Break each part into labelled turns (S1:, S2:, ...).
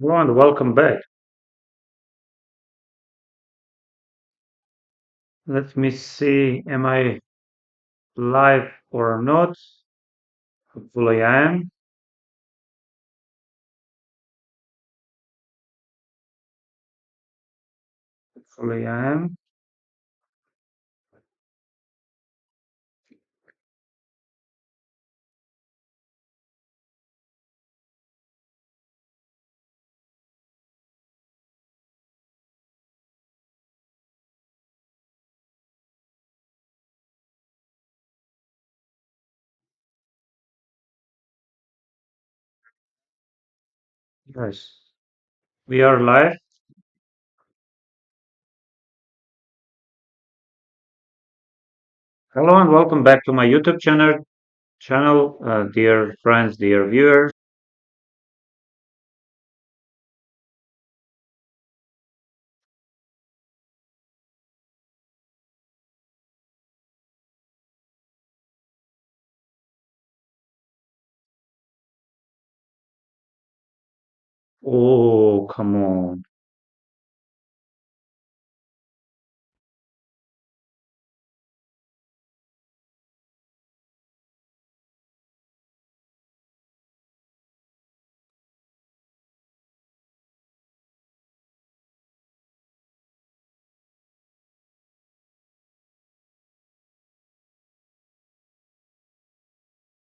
S1: Hello and welcome back. Let me see, am I live or not? Hopefully I am. Hopefully I am. Yes, we are live. Hello and welcome back to my YouTube channel, dear friends, dear viewers. Oh, come on.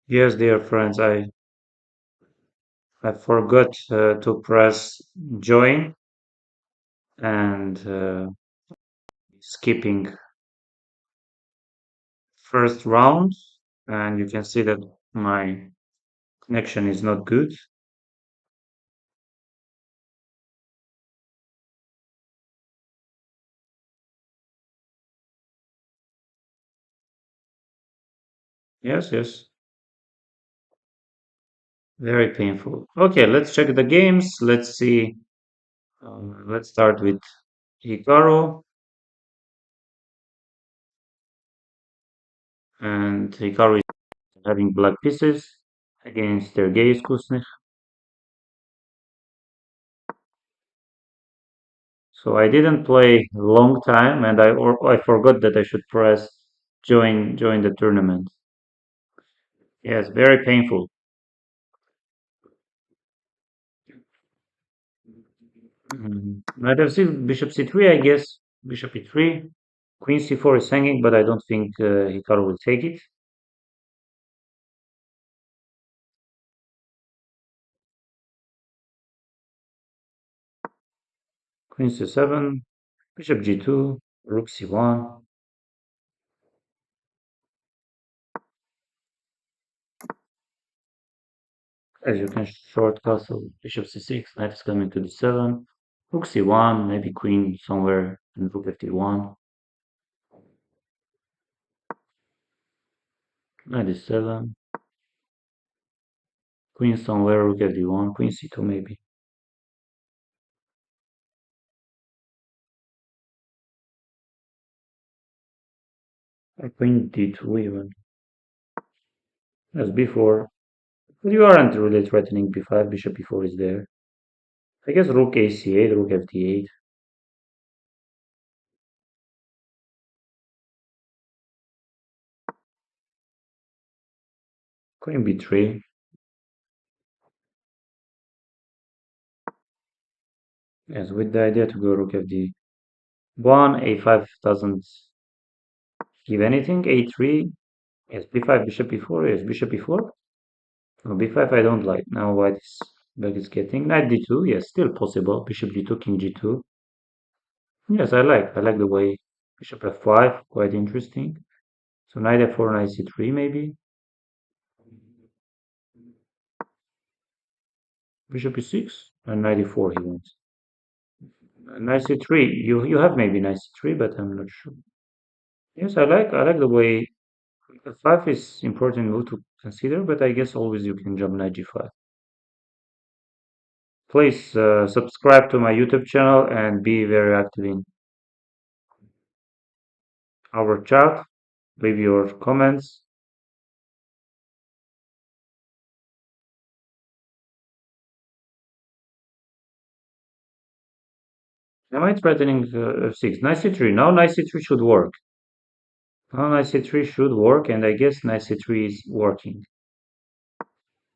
S1: Yes, dear friends, I forgot to press join and skipping first round, and you can see that my connection is not good. Yes, yes. Very painful. Okay, let's check the games. Let's see. Let's start with Hikaru. And Hikaru is having black pieces against Sergei Iskusnik. So I didn't play a long time, and I forgot that I should press join the tournament. Yes, very painful. Knight f6, bishop c3, I guess. Bishop e3. Queen c4 is hanging, but I don't think Hikaru will take it. Queen c7, bishop g2, rook c1. As you can short castle, bishop c6, knight is coming to d7, rook c1, maybe queen somewhere, and rook f1, knight d7, queen somewhere, rook f1, queen c2 maybe, or queen d2 even, as before. But you aren't really threatening b5, bishop e4 is there. I guess rook a c8, rook fd8, queen b3. Yes, with the idea to go rook fd1, a5 doesn't give anything, a3, yes, b5, bishop e4, yes, bishop e4. Oh, b5 I don't like. Now white is black is getting knight d2. Yes, still possible. Bishop g2, king g2. Yes, I like. I like the way bishop f5. Quite interesting. So knight f4, knight c3 maybe. Bishop e6 and knight e4 he wants. Knight c3. You have maybe knight c3, but I'm not sure. Yes, I like the way f5 is important move to consider, but I guess always you can jump knight g5. Please subscribe to my YouTube channel and be very active in our chat. Leave your comments. Am I threatening f6? Knight c3. Now knight c3 should work. Now knight c3 should work, and I guess knight c3 is working.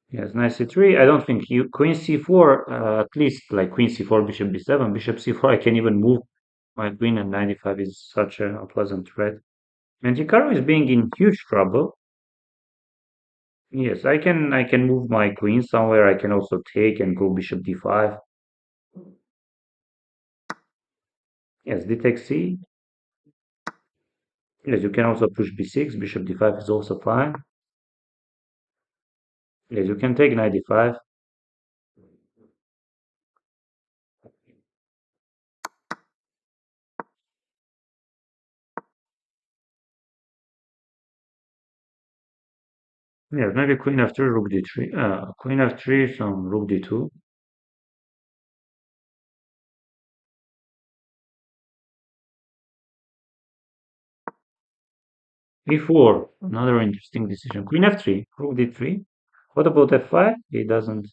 S1: Yes, knight c3. I don't think you queen c4. At least like queen c4, bishop b7, bishop c4. I can even move my queen, and knight e5 is such a unpleasant threat. And Hikaru is being in huge trouble. Yes, I can move my queen somewhere. I can also take and go bishop d5. Yes, d takes c. Yes, you can also push b6. Bishop d5 is also fine. Yes, you can take knight d5. Yes, maybe queen f3, rook d3. Queen f3, some rook d2. e4, another interesting decision. Queen f3, rook d3. What about f5? He doesn't.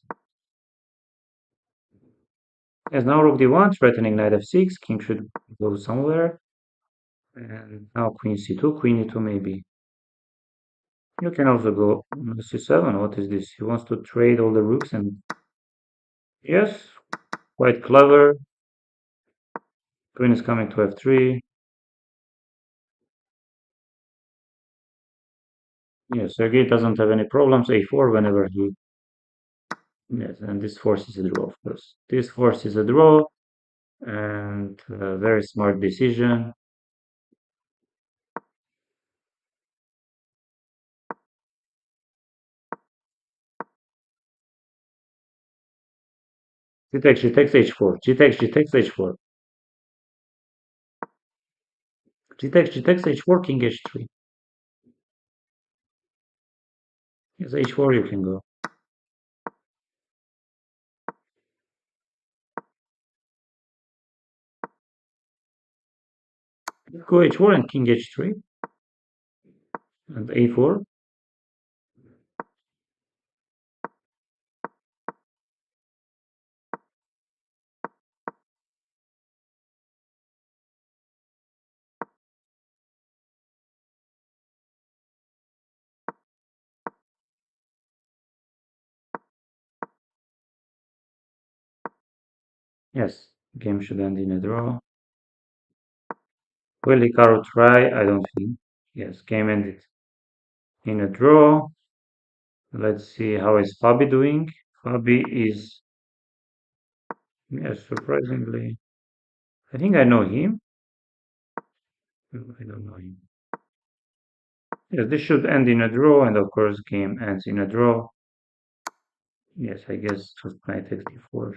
S1: Yes, now rook d1, threatening knight f6. King should go somewhere. And now queen c2, queen e2 maybe. You can also go c7. What is this? He wants to trade all the rooks and yes, quite clever. Queen is coming to f3. Yes, Sergei doesn't have any problems. a4 whenever he. Yes, and this forces a draw, of course. This forces a draw, and a very smart decision. G takes h4. G takes h4. G takes h4, king h3. Yes, h4 you can go. Go h4 and king h3 and a4. Yes, game should end in a draw. Will Hikaru try? I don't think. Yes, game ended in a draw. Let's see how is Fabi doing. Fabi is, yes, surprisingly. I think I know him. I don't know him. Yes, this should end in a draw, and of course, game ends in a draw. Yes, I guess just knight takes d4.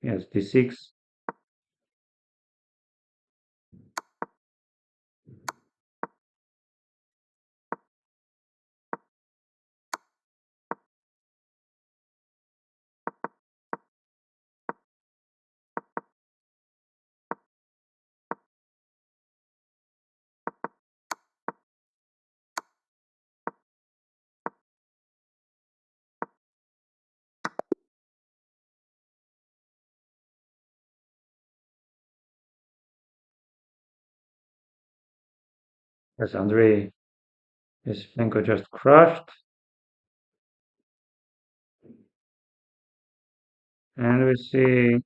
S1: Yes, d6. Yes, Andrei Yespenko just crushed. And we see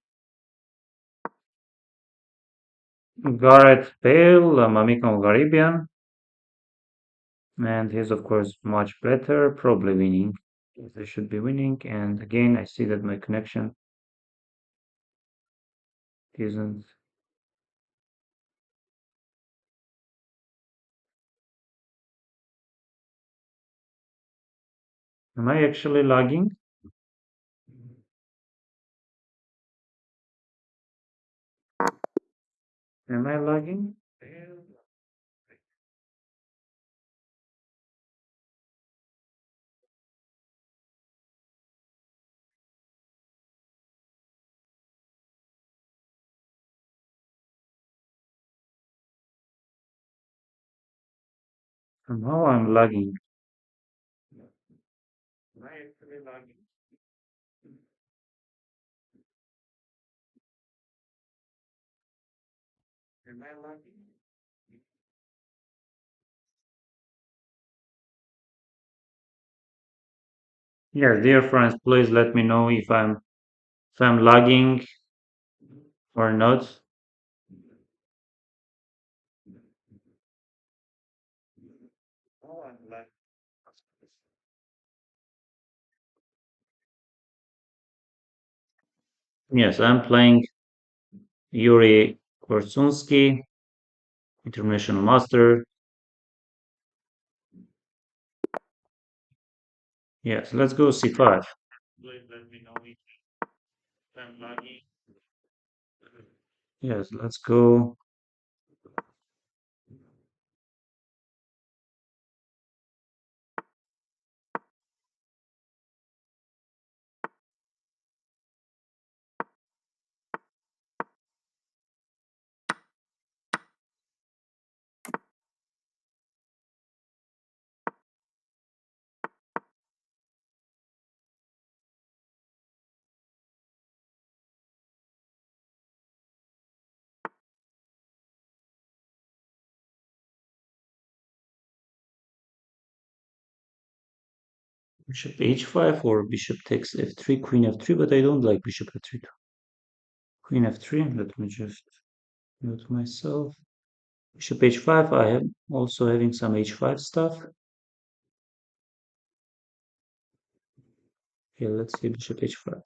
S1: Gareth Bale, Mamikon Garibian. And he's, of course, much better, probably winning. Yes, they should be winning. And again, I see that my connection isn't. Am I actually lagging? Am I lagging? Somehow I'm lagging. Yes, dear friends, please let me know if I'm lagging or not. Yes, I'm playing Yuri Korsunsky, International Master. Yes, let's go C5. Please let me know if I'm lagging. Yes, let's go. Bishop h5 or bishop takes f3, queen f3, but I don't like bishop f3. Queen f3, let me just note myself. Bishop h5, I am also having some h5 stuff. Okay, let's see bishop h5.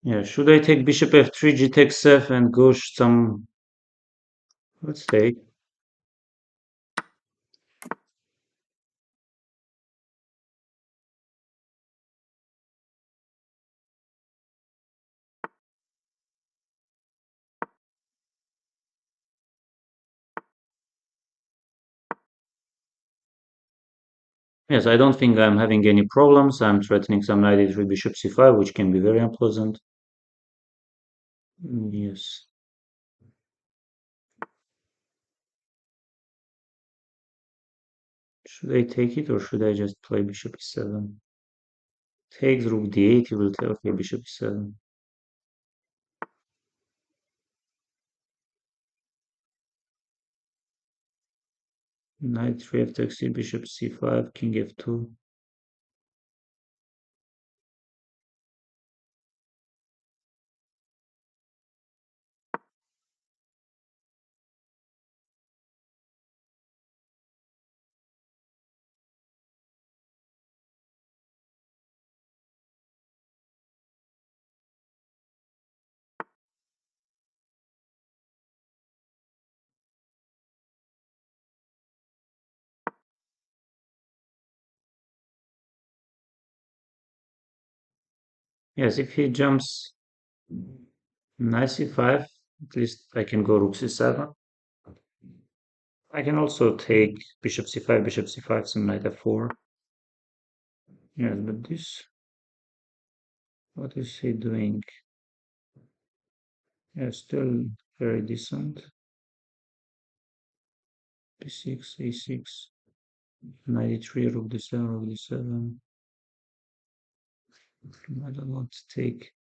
S1: Yeah, should I take bishop f3, g takes f, and go some... Let's take. Yes, I don't think I'm having any problems. I'm threatening some knight e3, bishop c5, which can be very unpleasant. Yes. Should I take it or should I just play bishop e7? Takes rook d8, he will take, okay, bishop e7. Knight 3 f takes c, bishop c5, king f2. Yes, if he jumps knight c5, at least I can go rook c7. I can also take bishop c5, bishop c5, some knight f4. Yes, but this, what is he doing? Yeah, still very decent. b6, a6, knight e3, rook d7, rook d7. I don't want to take.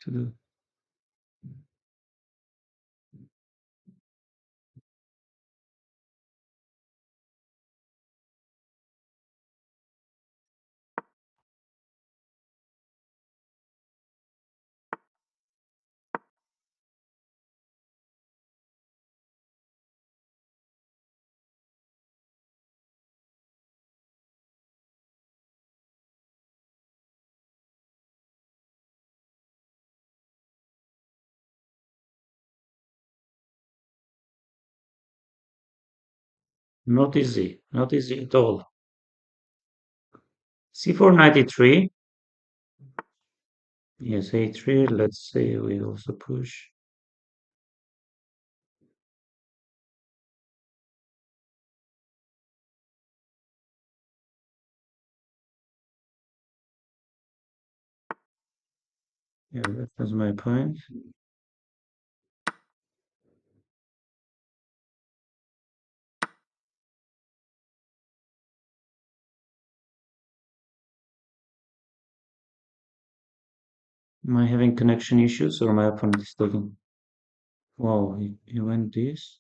S1: To do. Not easy, not easy at all. c4 93. Yes, a3. Let's say we also push. Yeah, that was my point. Am I having connection issues or my opponent is taking? Wow, he went this.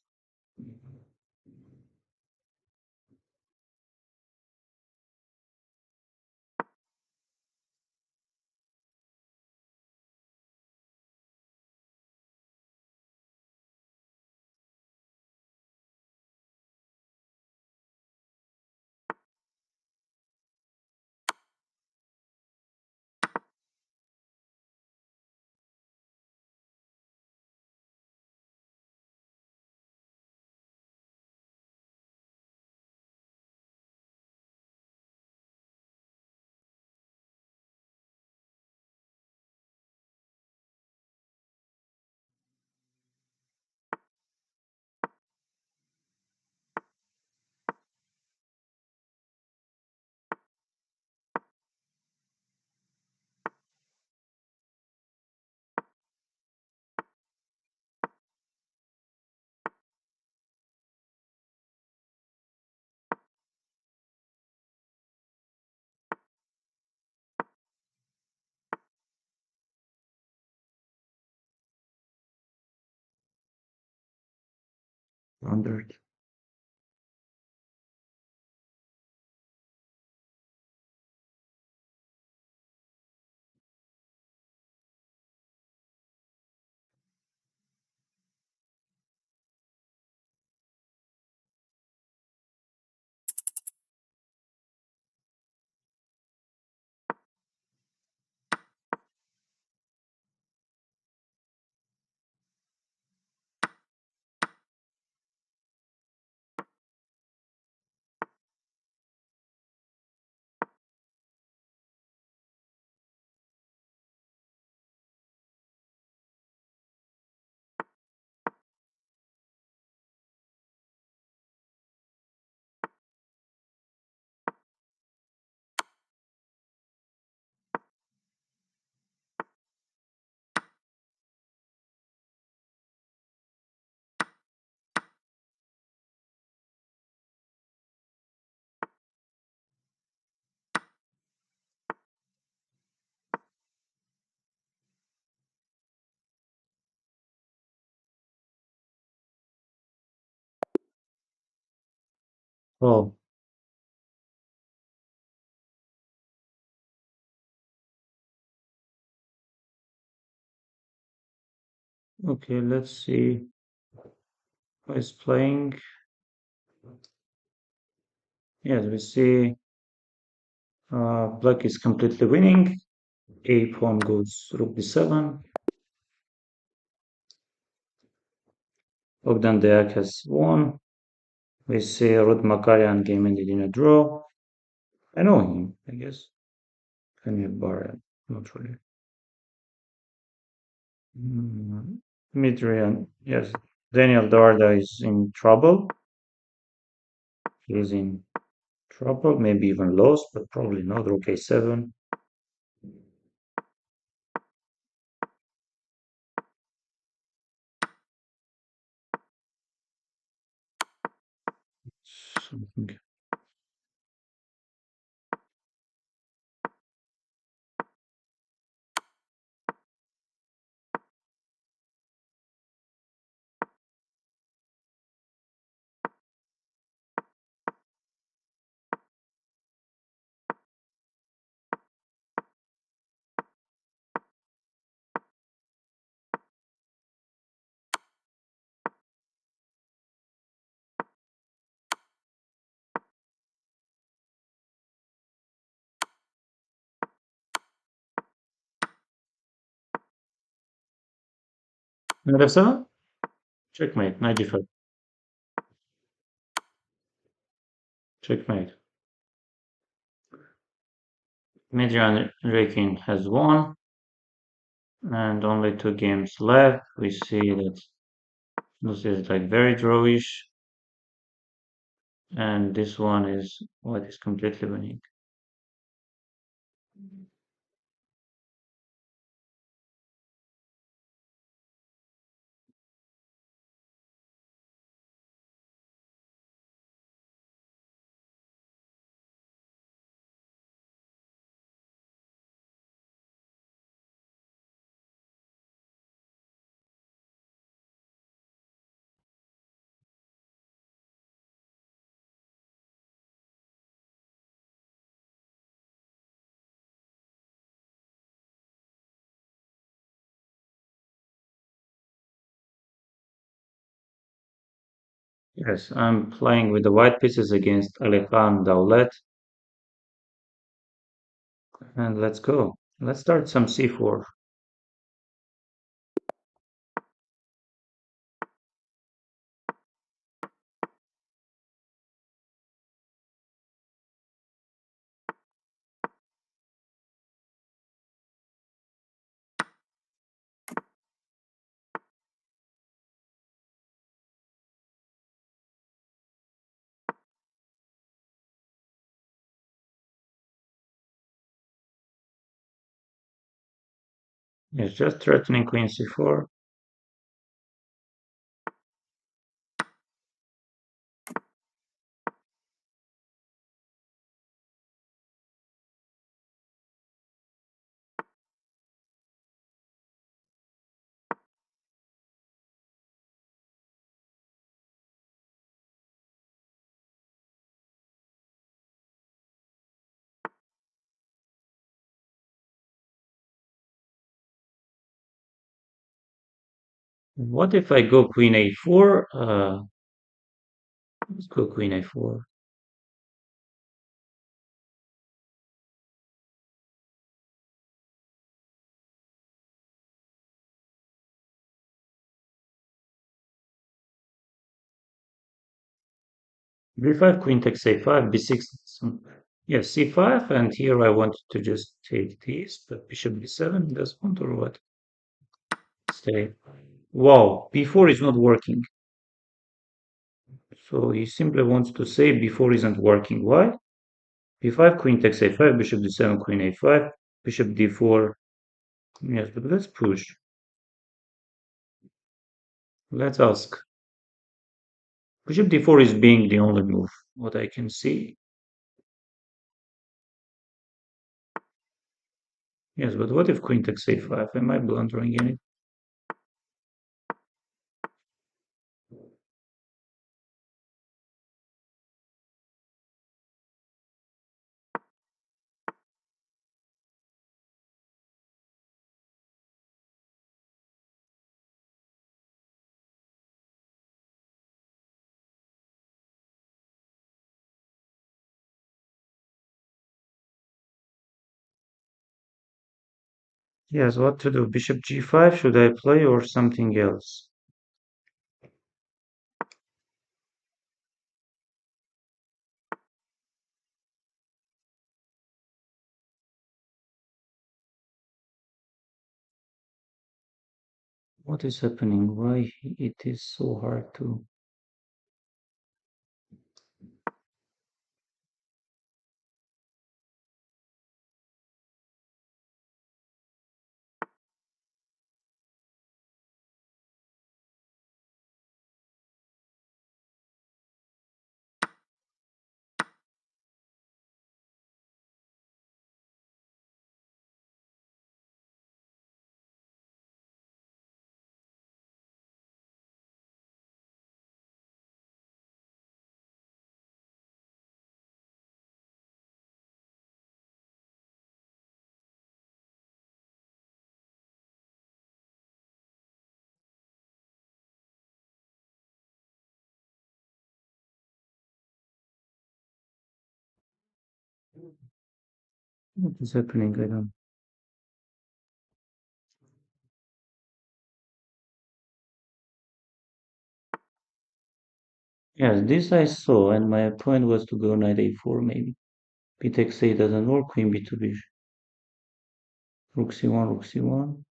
S1: Standard. Oh, okay, let's see who is playing. Yes, we see black is completely winning. A pawn goes rook b7. Bogdan Deak has won. We see Rud Makarian game ended in a draw. I know him, I guess. Daniel Barra, not really. Dmitrian, yes. Daniel Darda is in trouble. He's in trouble, maybe even lost, but probably not. Rook a7. Something. Knight f7? Checkmate, knight d5. Checkmate. Median Rakin has won, and only two games left. We see that this is like very drawish, and this one is what is completely winning. Yes, I'm playing with the white pieces against Alekhan Daulet, and let's go. Let's start some c4. It's just threatening queen c4. What if I go queen a4? Let's go queen a4. b5, queen takes a5, b6. Yes, c5, and here I want to just take this, but bishop b7 does want or what? Stay. Wow, b4 is not working. So he simply wants to say b4 isn't working. Why? b5, queen takes a5, bishop d7, queen a5, bishop d4. Yes, but let's push. Let's ask. Bishop d4 is being the only move, what I can see. Yes, but what if queen takes a5? Am I blundering in it? Yes, what to do? Bishop g5, should I play or something else? What is happening? Why it is so hard to... What is happening? I don't... Yes, this I saw, and my point was to go knight a4 maybe. B takes a doesn't work, queen b2 b. Rook c1, rook c1.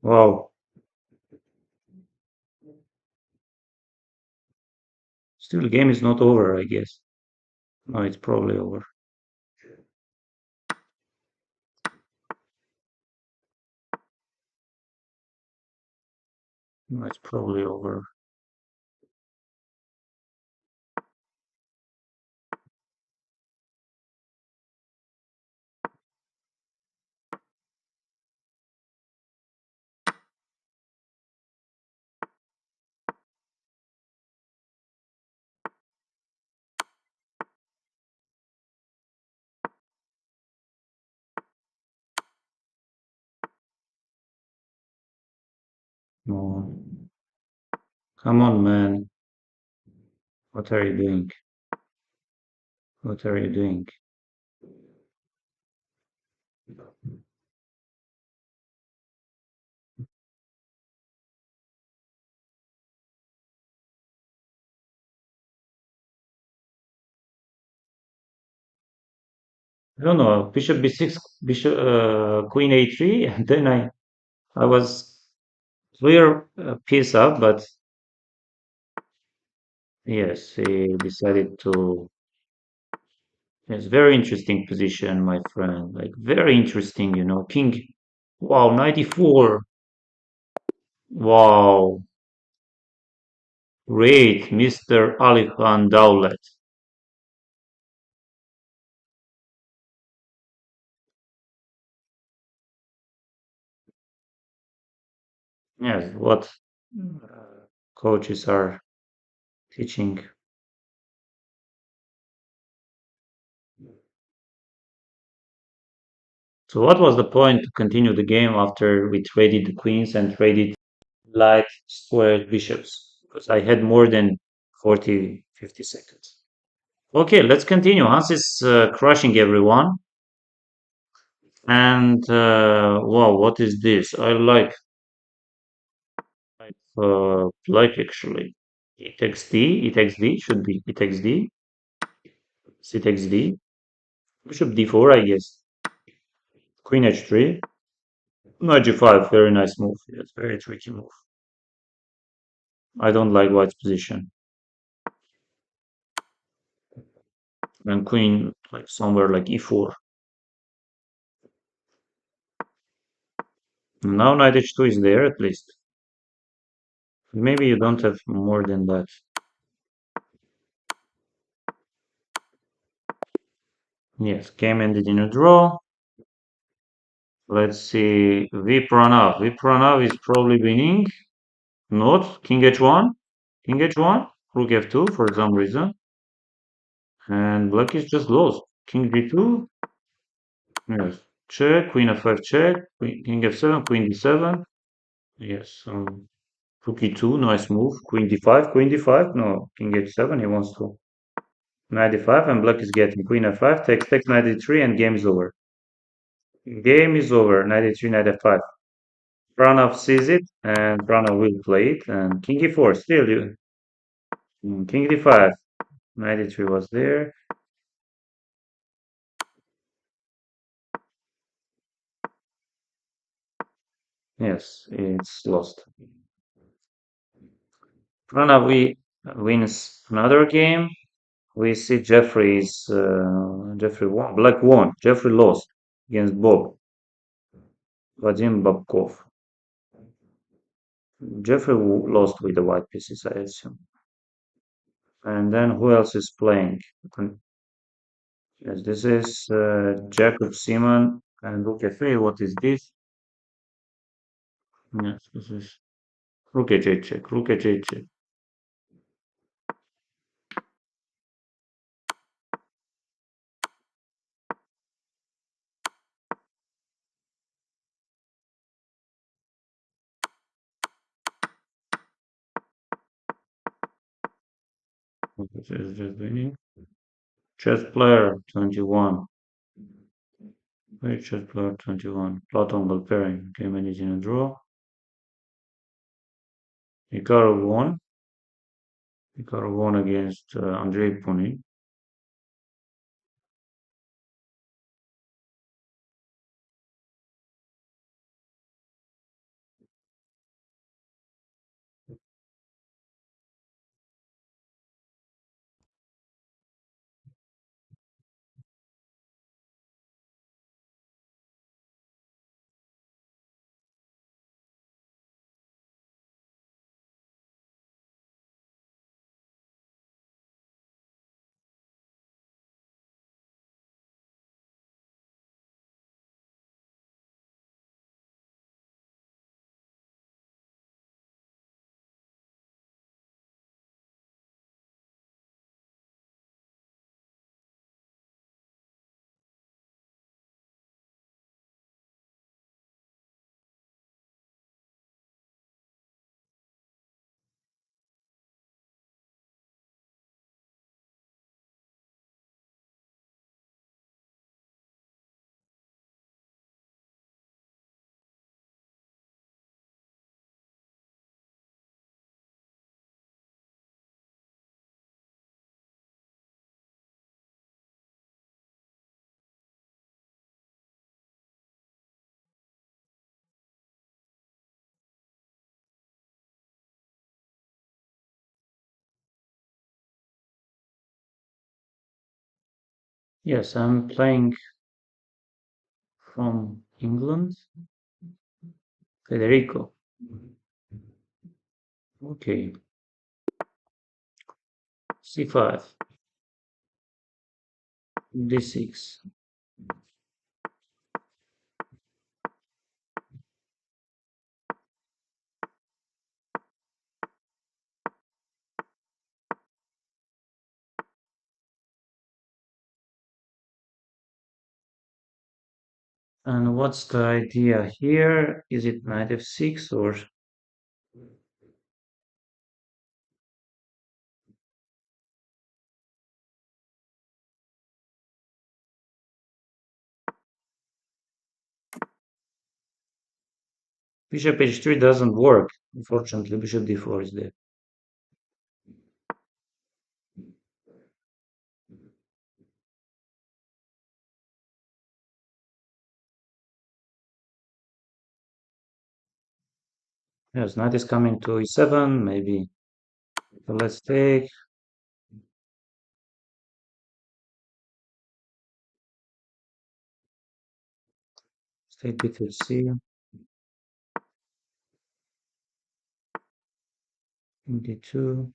S1: Wow. Still, the game is not over, I guess. No, it's probably over. No, it's probably over. No. Come on, man. What are you doing? What are you doing? I don't know. Bishop b6, bishop, queen a3, and then I was clear piece up, but yes, he decided to. Yes, very interesting position, my friend. Like very interesting, King. Wow, 94. Wow, great, Mr. Ali Khan Dowlat. Yes, what coaches are teaching. So what was the point to continue the game after we traded the queens and traded light square bishops? Because I had more than 40, 50 seconds. Okay, let's continue. Hans is crushing everyone. And wow, what is this? I like actually. E takes D, E takes D, should be E takes D, C takes D, Bishop D4, I guess. Queen H3, Knight G5, very nice move. Yes, very tricky move. I don't like White's position. And Queen like somewhere like E4. Now Knight H2 is there at least. Maybe you don't have more than that. Yes, game ended in a draw. Let's see. Vipranav. Vipranav is probably winning. Not. King H1. King H1. Rook F2 for some reason. And black is just lost. King D2. Yes. Check. Queen F5 check. King F7. Queen D7. Yes. Rook E2. Nice move. Queen D5. Queen D5. No. King H7. He wants to. Knight D5 and black is getting Queen F5. Takes Knight D3 and game is over. Game is over. Knight D3. Knight F5. Pranav sees it and Pranav will play it. And King E4. Still you. King D5. Knight D3 was there. Yes, it's lost. Pranav wins another game. We see Jeffrey won. Black won. Jeffrey lost against Vadim Babkov. Jeffrey lost with the white pieces, I assume. And then who else is playing? Yes, this is Jacob Simon and Rook F3. What is this? Yes, this is Rook H8 check. Rook H8 check. This is just winning. Chess player 21. Wait, chess player 21. Platon Galperin came in in a draw. Hikaru won. Won against Andrei Punin. Yes, I'm playing from England. Federico. Okay. C5. D6. And what's the idea here? Is it knight f6 or bishop h3 doesn't work? Unfortunately, bishop d4 is there. Yes, knight is coming to e7, maybe. So let's take. Take b3c, d2.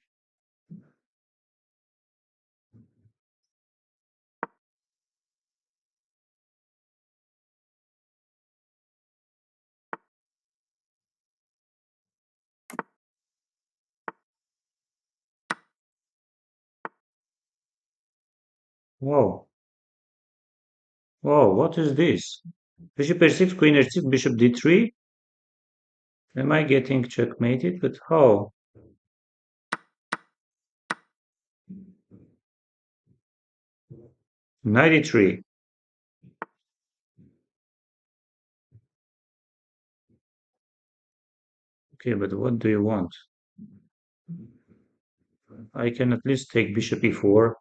S1: Whoa, whoa, what is this? Bishop h6, queen h6, bishop d3. Am I getting checkmated? But how? Knight e3. Okay, but what do you want? I can at least take bishop e4.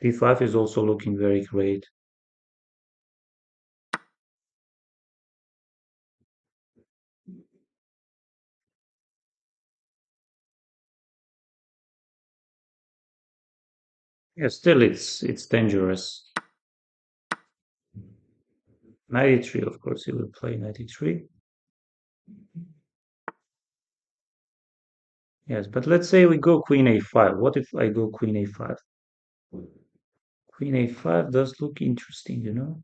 S1: d5 is also looking very great. Yeah, still it's dangerous. Knight e3, of course, he will play knight e3. Yes, but let's say we go queen a5. What if I go queen a5? Queen a5 does look interesting, you know?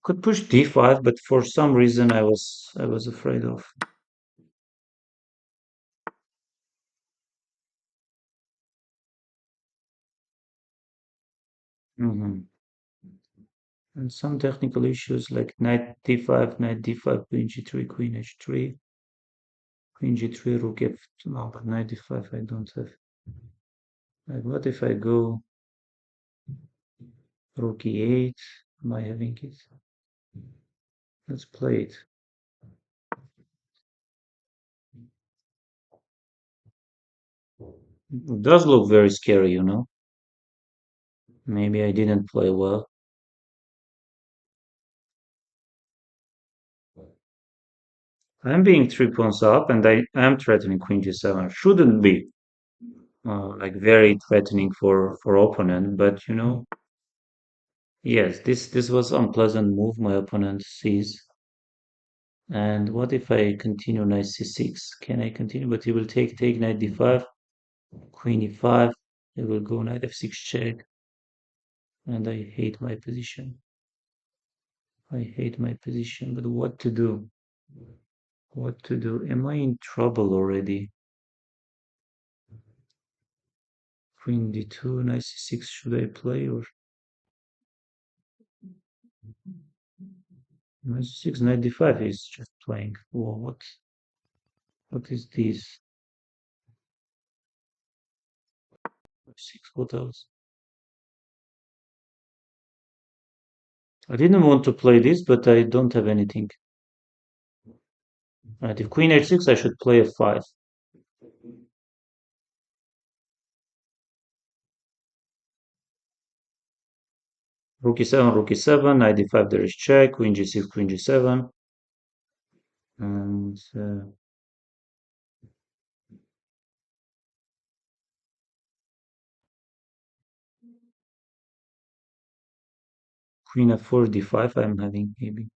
S1: Could push d5, but for some reason I was afraid of. Mhm. And some technical issues like knight d5, queen g3, queen h3. Queen g3, rook f. No, but knight d5 I don't have. Like, what if I go rook e8? Am I having it? Let's play it. It does look very scary, you know. Maybe I didn't play well. I'm being 3 pawns up and I am threatening queen g7. Shouldn't be like very threatening for opponent, but you know, yes, this was unpleasant move my opponent sees. And what if I continue knight c6? Can I continue? But he will take knight d5, queen e5. He will go knight f6 check, and I hate my position. I hate my position, but what to do? What to do? Am I in trouble already? Queen d2, knight c6. Should I play or knight c6, knight d5 is just playing? Whoa, what is this? Six. What else? I didn't want to play this, but I don't have anything. Right, if queen h6, I should play f5. Rook e7, rook e7, knight d5, there is check, queen g6, queen g7, and queen f4, d5, I'm having maybe.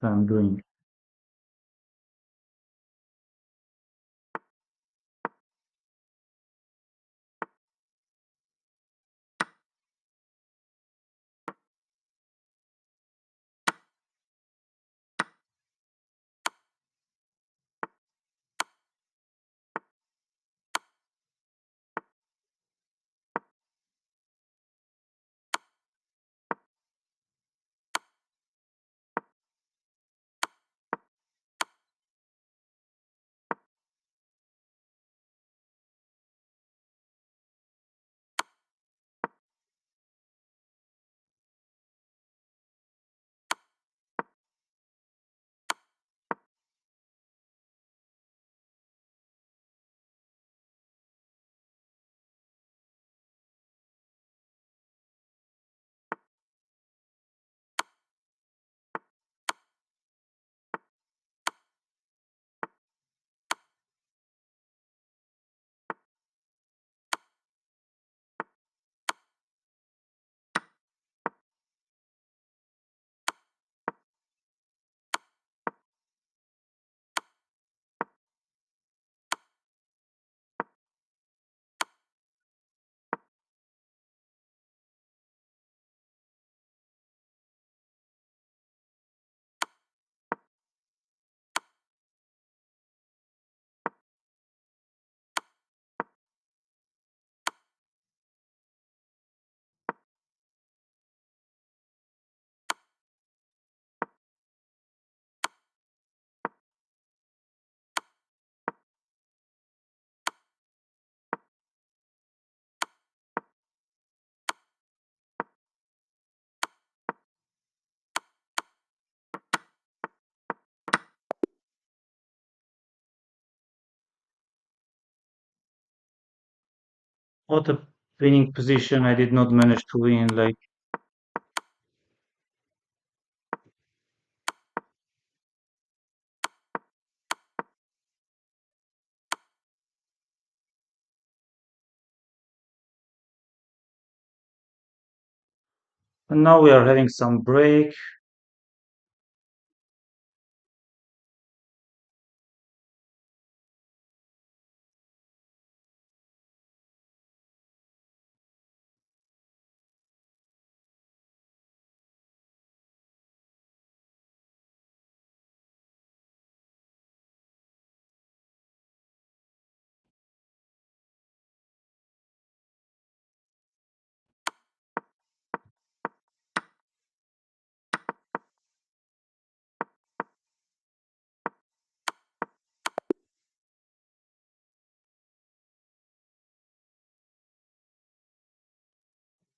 S1: I'm doing. What a winning position. I did not manage to win. Like, and now we are having some break.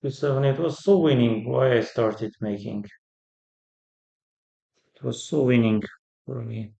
S1: B7, it was so winning. Why I started making. It was so winning for me.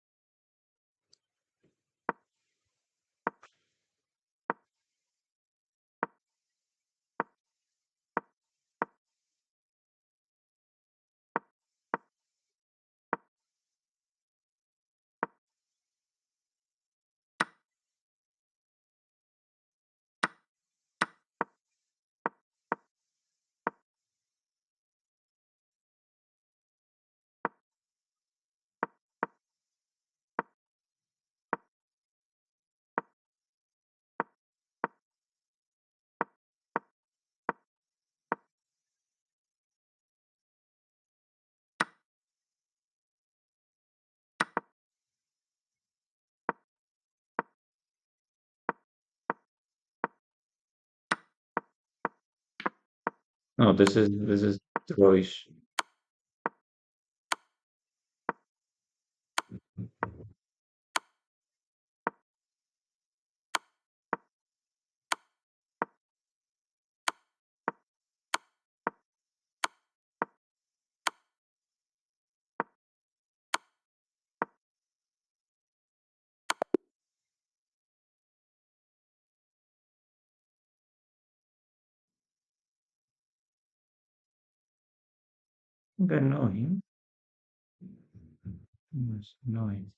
S1: No, this is rubbish. I know him. Yes, know him.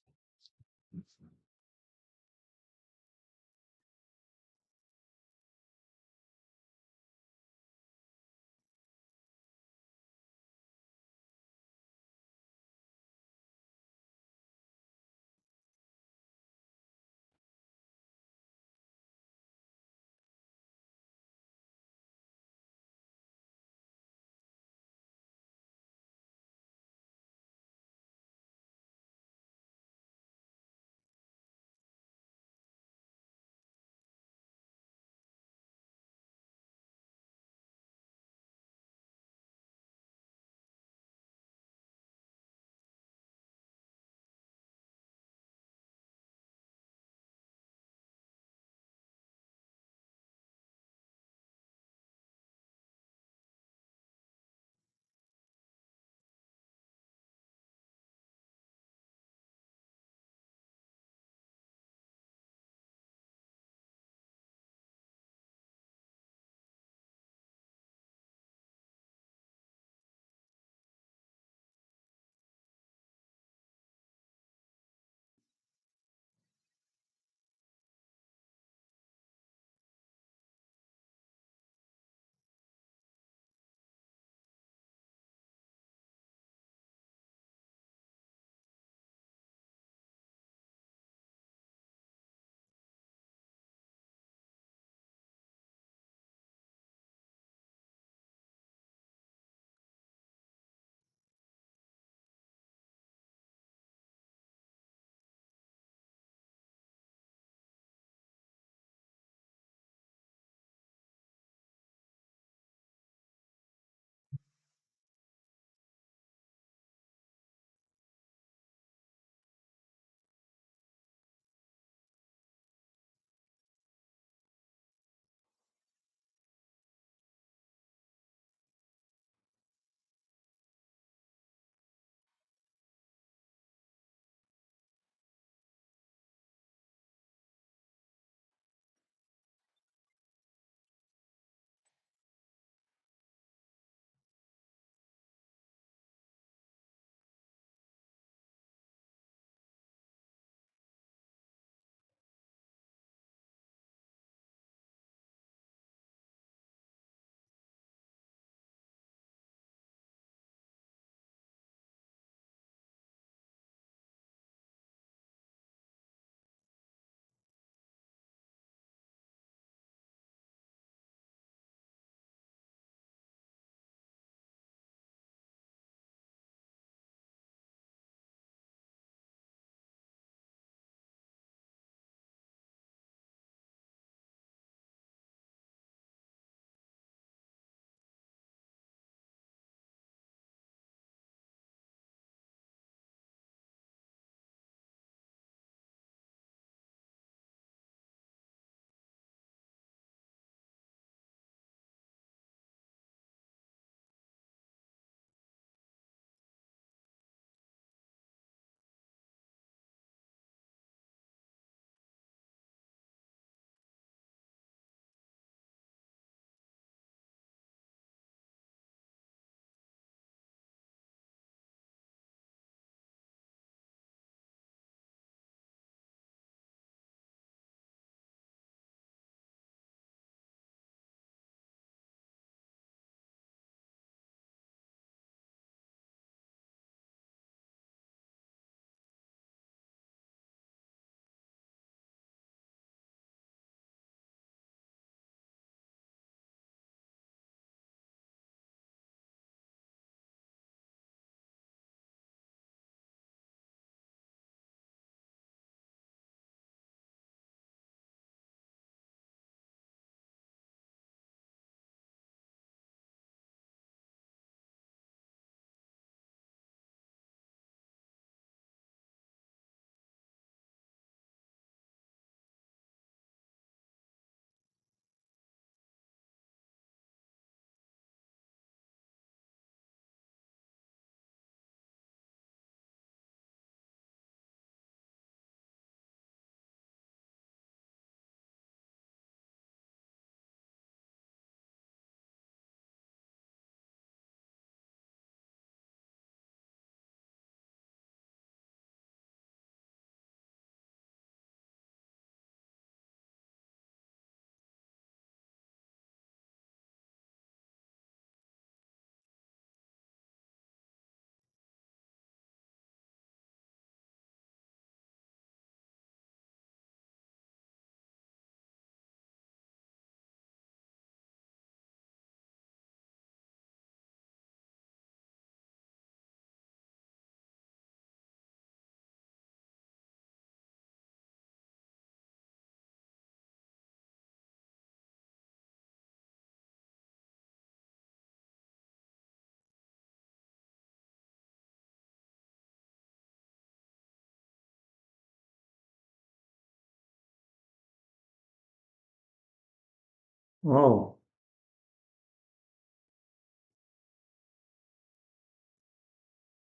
S1: Oh,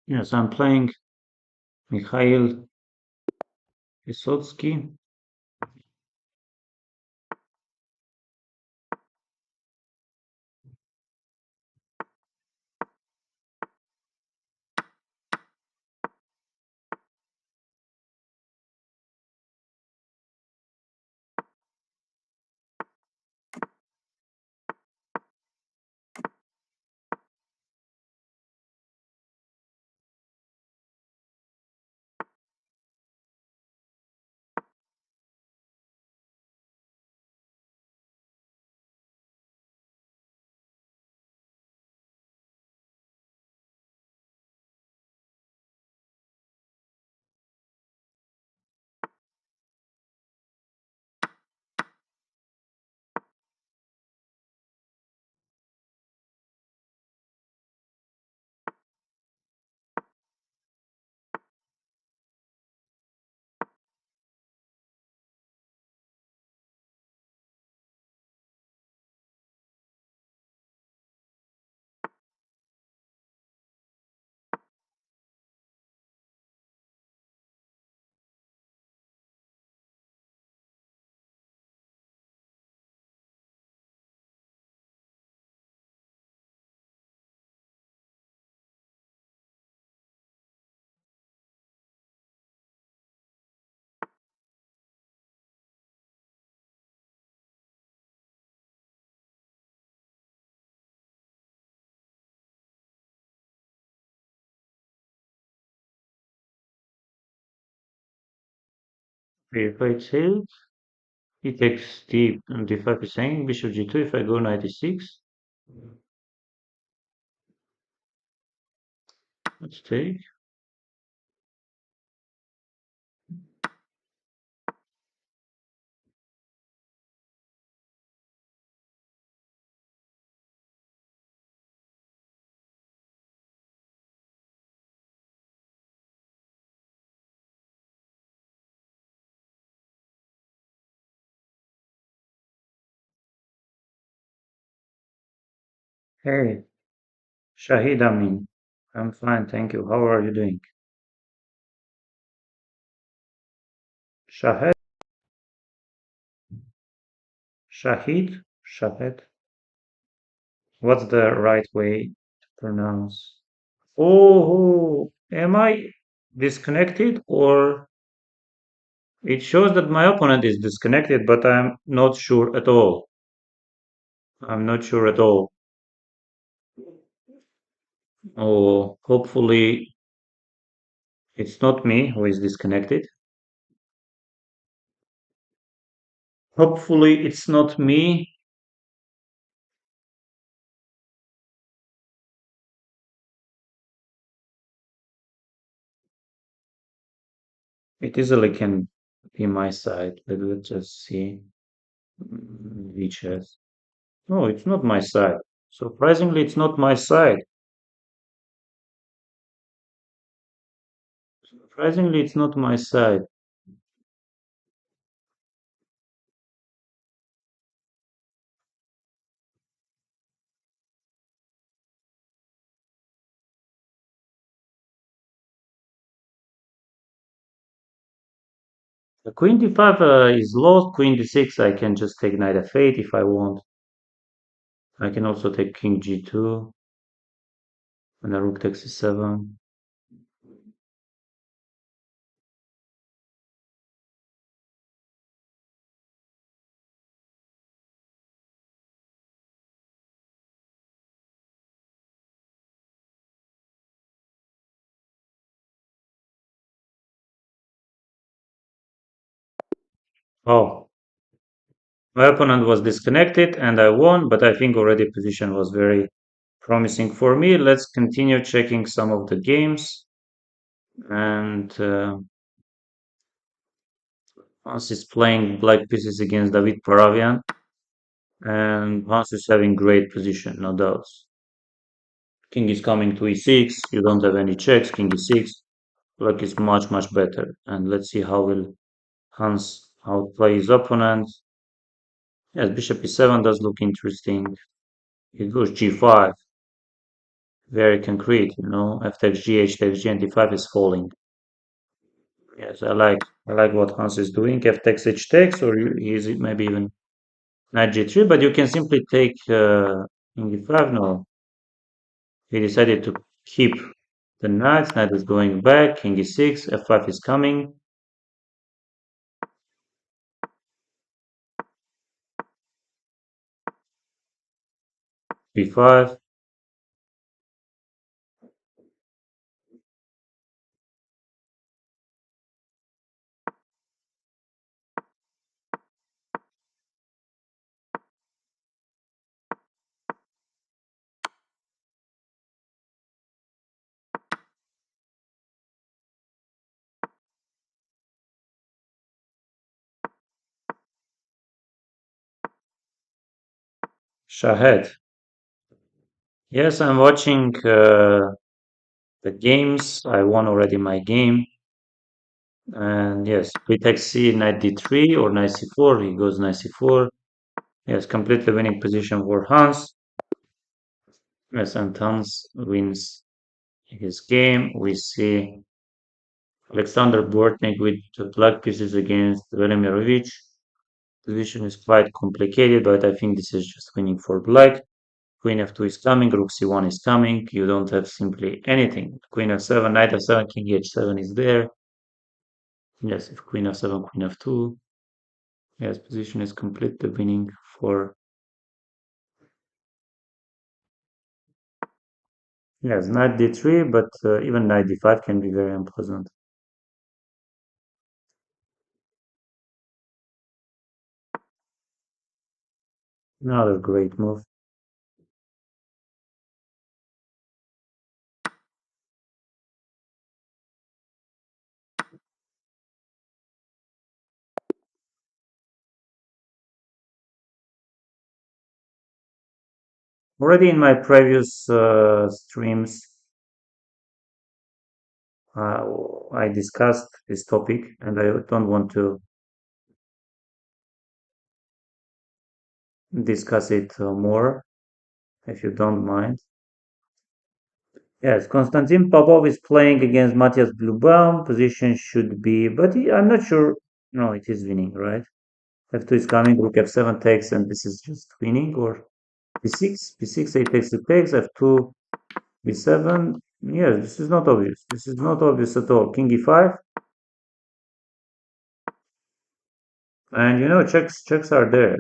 S1: yes, I'm playing Mikhail Vysotsky. If I take, he takes d5 is saying bishop g2 if I go knight e6. Let's take. Hey, Shahid Amin. I'm fine, thank you. How are you doing? Shahed? Shahid? Shahed? What's the right way to pronounce? Oh, am I disconnected or it shows that my opponent is disconnected, but I'm not sure at all. I'm not sure at all. Oh, hopefully it's not me who is disconnected. Hopefully it's not me. It easily can be my side. Let's just see. VChat. No, it's not my side. Surprisingly, it's not my side. Surprisingly, it's not my side. The queen d5 is lost. Queen d6, I can just take knight f8 if I want. I can also take king g2 and the rook takes e7. Oh, my opponent was disconnected and I won, but I think already position was very promising for me. Let's continue checking some of the games. And Hans is playing black pieces against David Paravian. And Hans is having great position, no doubts. King is coming to e6. You don't have any checks. King e6. Black is much, much better. And let's see how will Hans outplay his opponent. Yes, bishop e7 does look interesting. It goes g5, very concrete, f takes g, h takes g, and d5 is falling. Yes, I like what Hans is doing. F takes h takes, or he's maybe even knight g3, but you can simply take king e5. No, he decided to keep the knight. Knight is going back. King e6, f5 is coming. b5. Shahed. Yes, I'm watching the games. I won already my game. And yes, we take c, knight d3 or knight c4. He goes knight c4. Yes, completely winning position for Hans. Yes, and Hans wins his game. We see Alexander Bortnik with the black pieces against Velimirovich. Position is quite complicated, but I think this is just winning for black. Queen f2 is coming, rook c1 is coming. You don't have simply anything. Queen f7, knight f7, king h7 is there. Yes, if queen f7, queen f2. Yes, position is completely winning for. Yes, knight d3, but even knight d5 can be very unpleasant. Another great move. Already in my previous streams, I discussed this topic, and I don't want to discuss it more, if you don't mind. Yes, Konstantin Popov is playing against Matthias Blubaum. Position should be, but I'm not sure. No, it is winning, right? F2 is coming, rook f7 takes, and this is just winning, or b6, b6, a takes, it takes, f2, b7. Yes, this is not obvious. This is not obvious at all. King e5, and checks are there.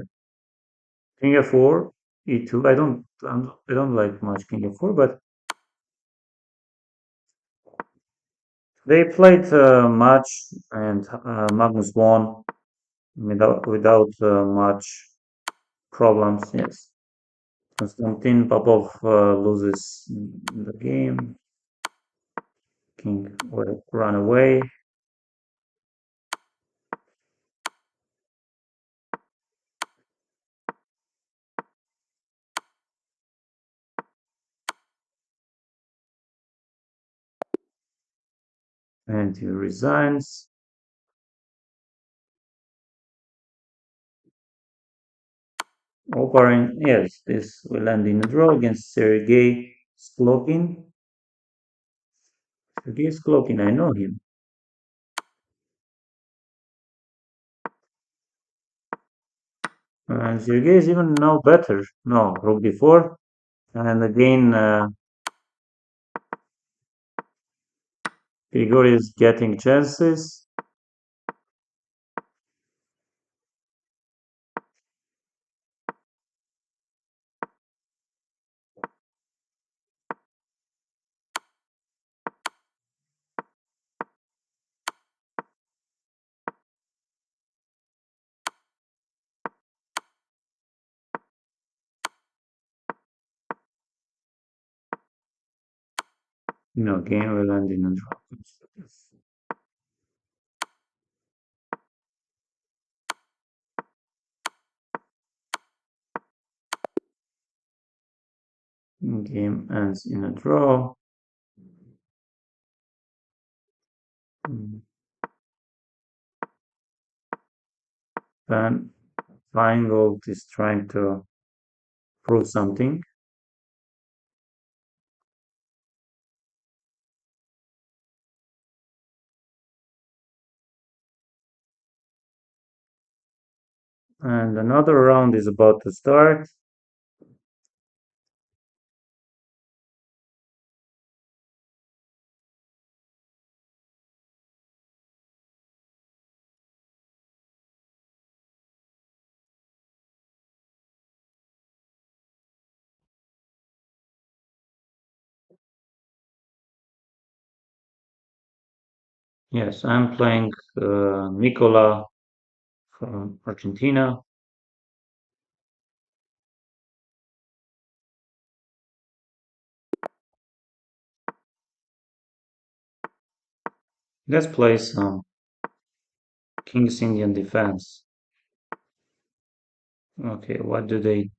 S1: King f4, e2. I don't like much king f4, but they played much, and Magnus won without much problems. Yes, Konstantin Popov loses the game. King will run away. And he resigns. Oparin, yes, this will end in a draw against Sergei Sklokin. Sergei Sklokin, I know him. And Sergei is even now better. No, rook d4. And again, Grigor is getting chances. No, game will end in a draw. Game ends in a draw. Then Feingold is trying to prove something. And another round is about to start. Yes, I'm playing Nicola from Argentina. Let's play some King's Indian defense. Okay, what do they?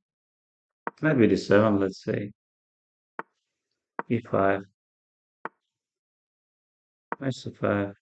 S1: Maybe the seven, let's say. E5, knight c5.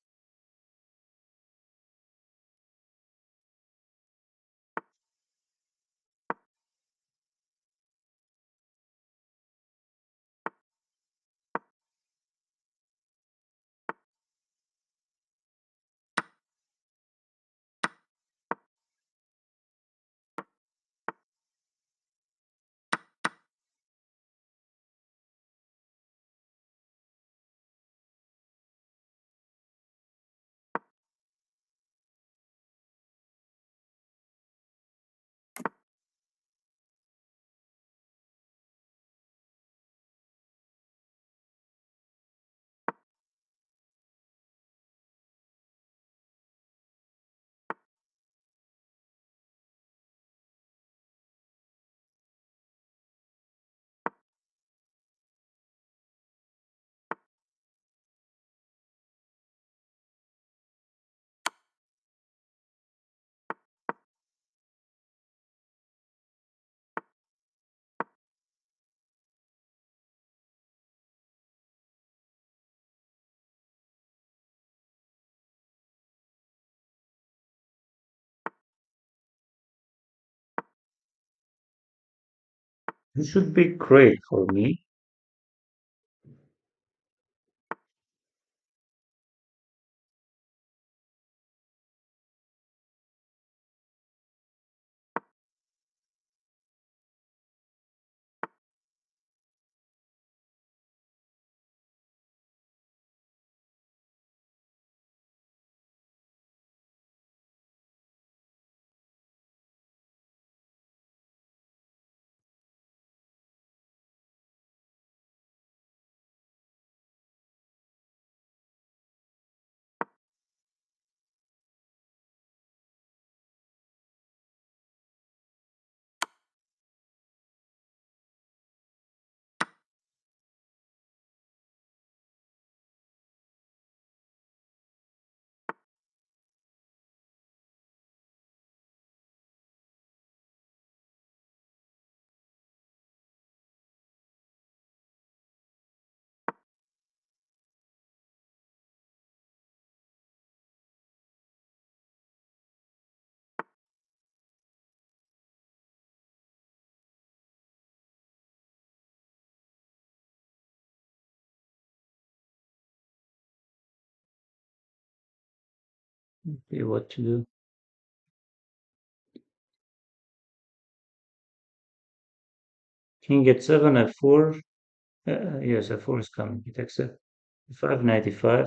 S1: This should be great for me. Okay, what to do? King h7, f4. Yes, f4 is coming. He takes a 595.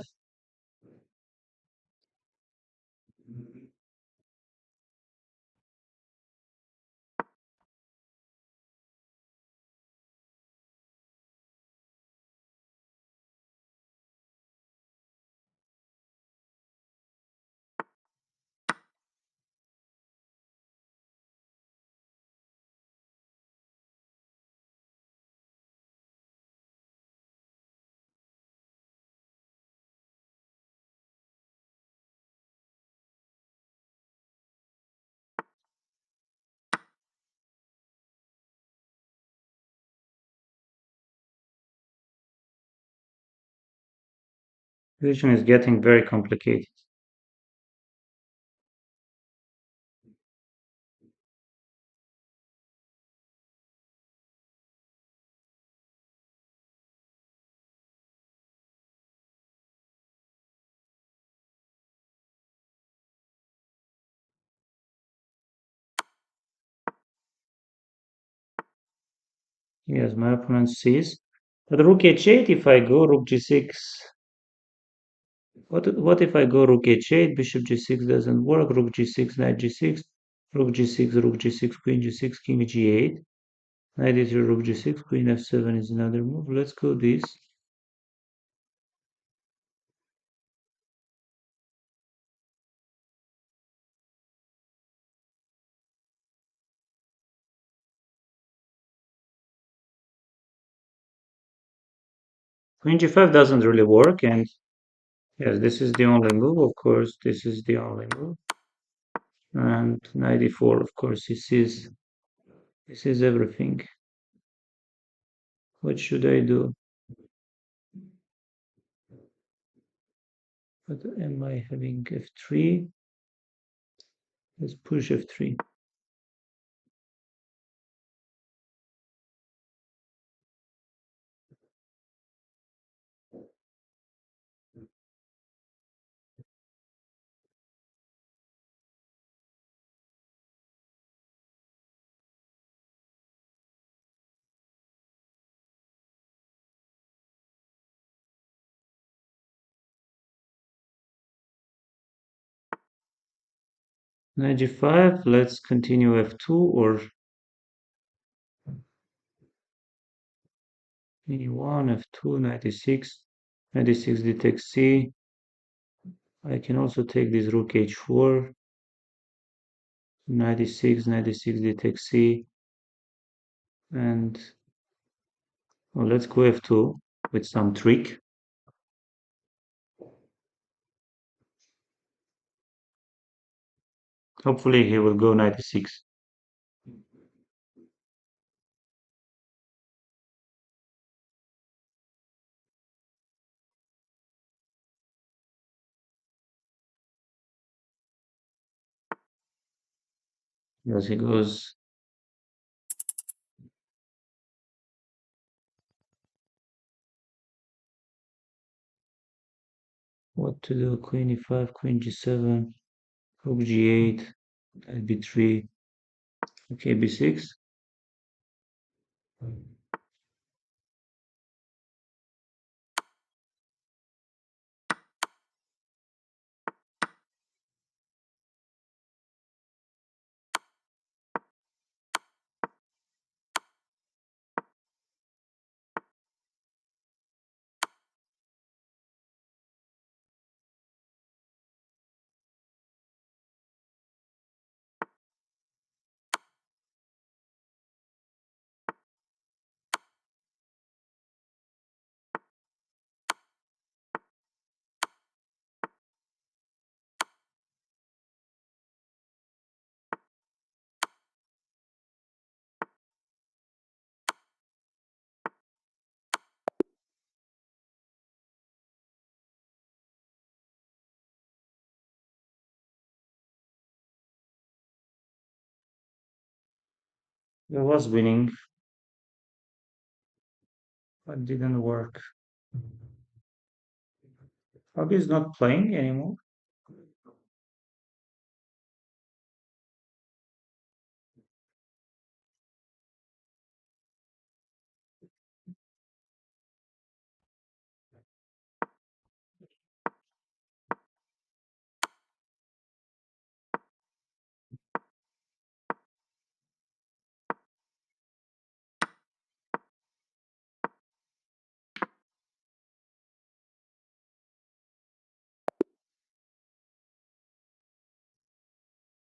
S1: Situation is getting very complicated. Yes, my opponent sees. But rook h8, if I go rook g6, what if I go rook h8, bishop g6 doesn't work, rook g6, knight g6, rook g6, rook g6, queen g6, king g8, knight e3, rook g6, queen f7 is another move. Let's go this. Queen g5 doesn't really work, and yes, this is the only move, of course, this is the only move. And knight e4, of course, this is everything. What should I do? What am I having? F3? Let's push F3. Knight g5, let's continue f2 or e1, f2, knight e6, knight e6 d takes c. I can also take this rook h4, knight e6, knight e6 d takes c, and well, let's go f2 with some trick. Hopefully he will go knight e6. Yes, he goes. What to do? Queen e5, queen g7, rook g8, knight b3, okay, b6. I was winning, but didn't work. Fabi is not playing anymore.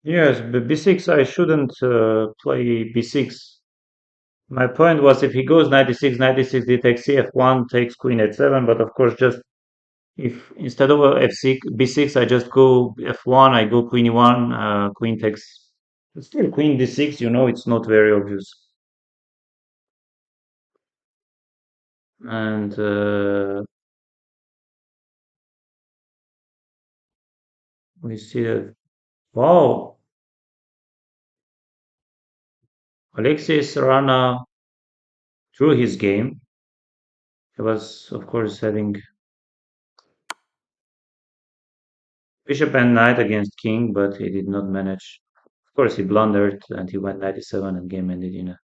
S1: Yes, but b6, I shouldn't play b6. My point was if he goes 96, 96, d takes c, f1 takes queen h7, but of course just if instead of f6, b6, I just go f1, I go queen e1, queen takes, still queen d6, it's not very obvious. And we see that, wow, Alexis Rana drew his game. He was, of course, having bishop and knight against king, but he did not manage. Of course, he blundered and he went 97 and game ended in a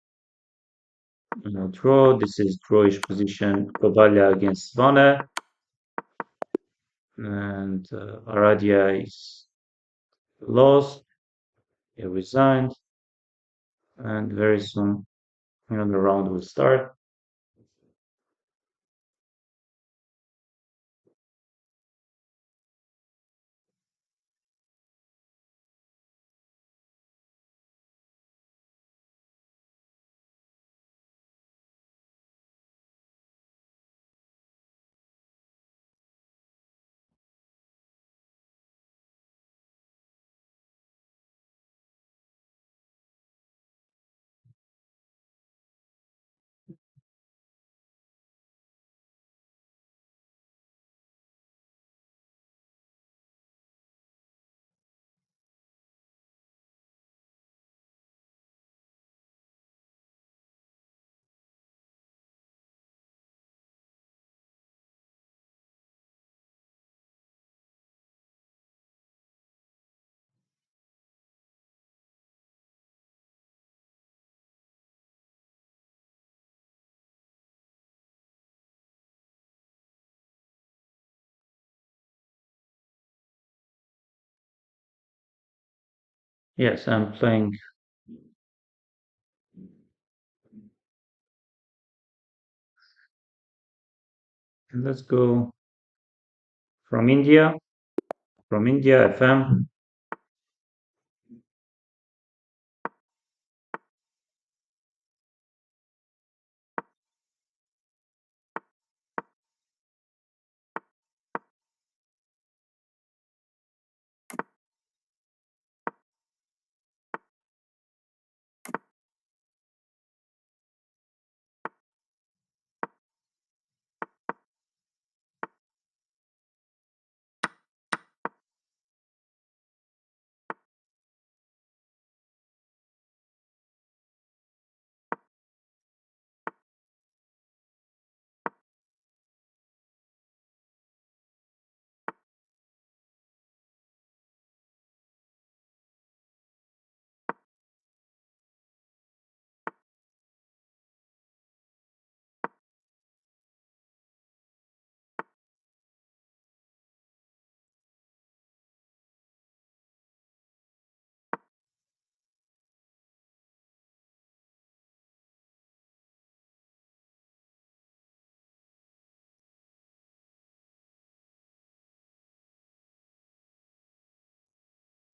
S1: Draw. This is drawish position. Kovalia against Svane. And Aradia is lost. He resigned. And very soon another round will start. Yes, I'm playing. Let's go from India. From India, FM.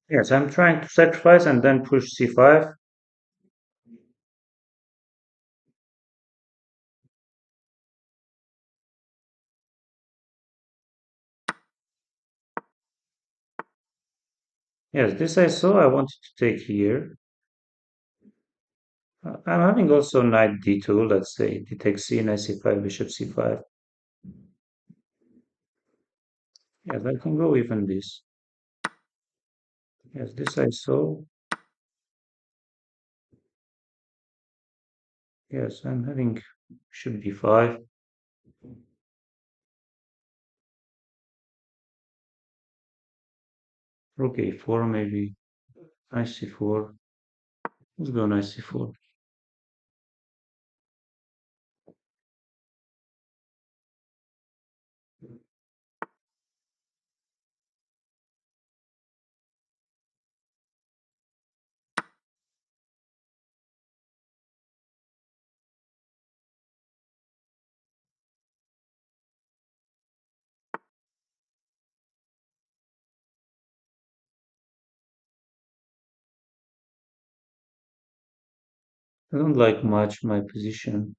S1: Yes, I'm trying to sacrifice and then push c5. Yes, this I saw. I wanted to take here. I'm having also knight d2. Let's say d takes c, knight c5, bishop c5. Yes, I can go even this. Yes, this I saw. Yes, I'm having should be 5. Rook a4 maybe. Knight c4. Let's go knight c4. I don't like much my position.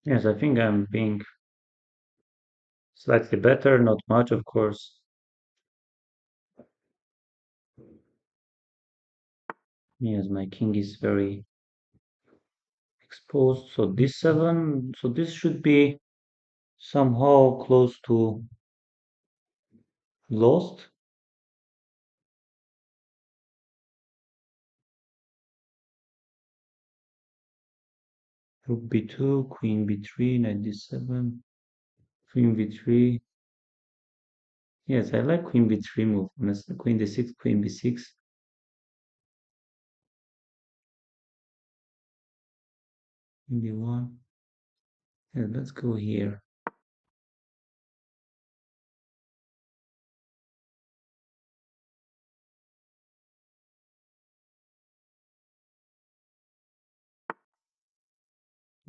S1: Yes, I think I'm being slightly better, not much, of course. Yes, my king is very exposed. So this 7, so this should be somehow close to lost. Rook b2, queen b3, knight d7, queen b3. Yes, I like queen b3 move. Queen d6, queen b6, queen d1. Yeah, let's go here.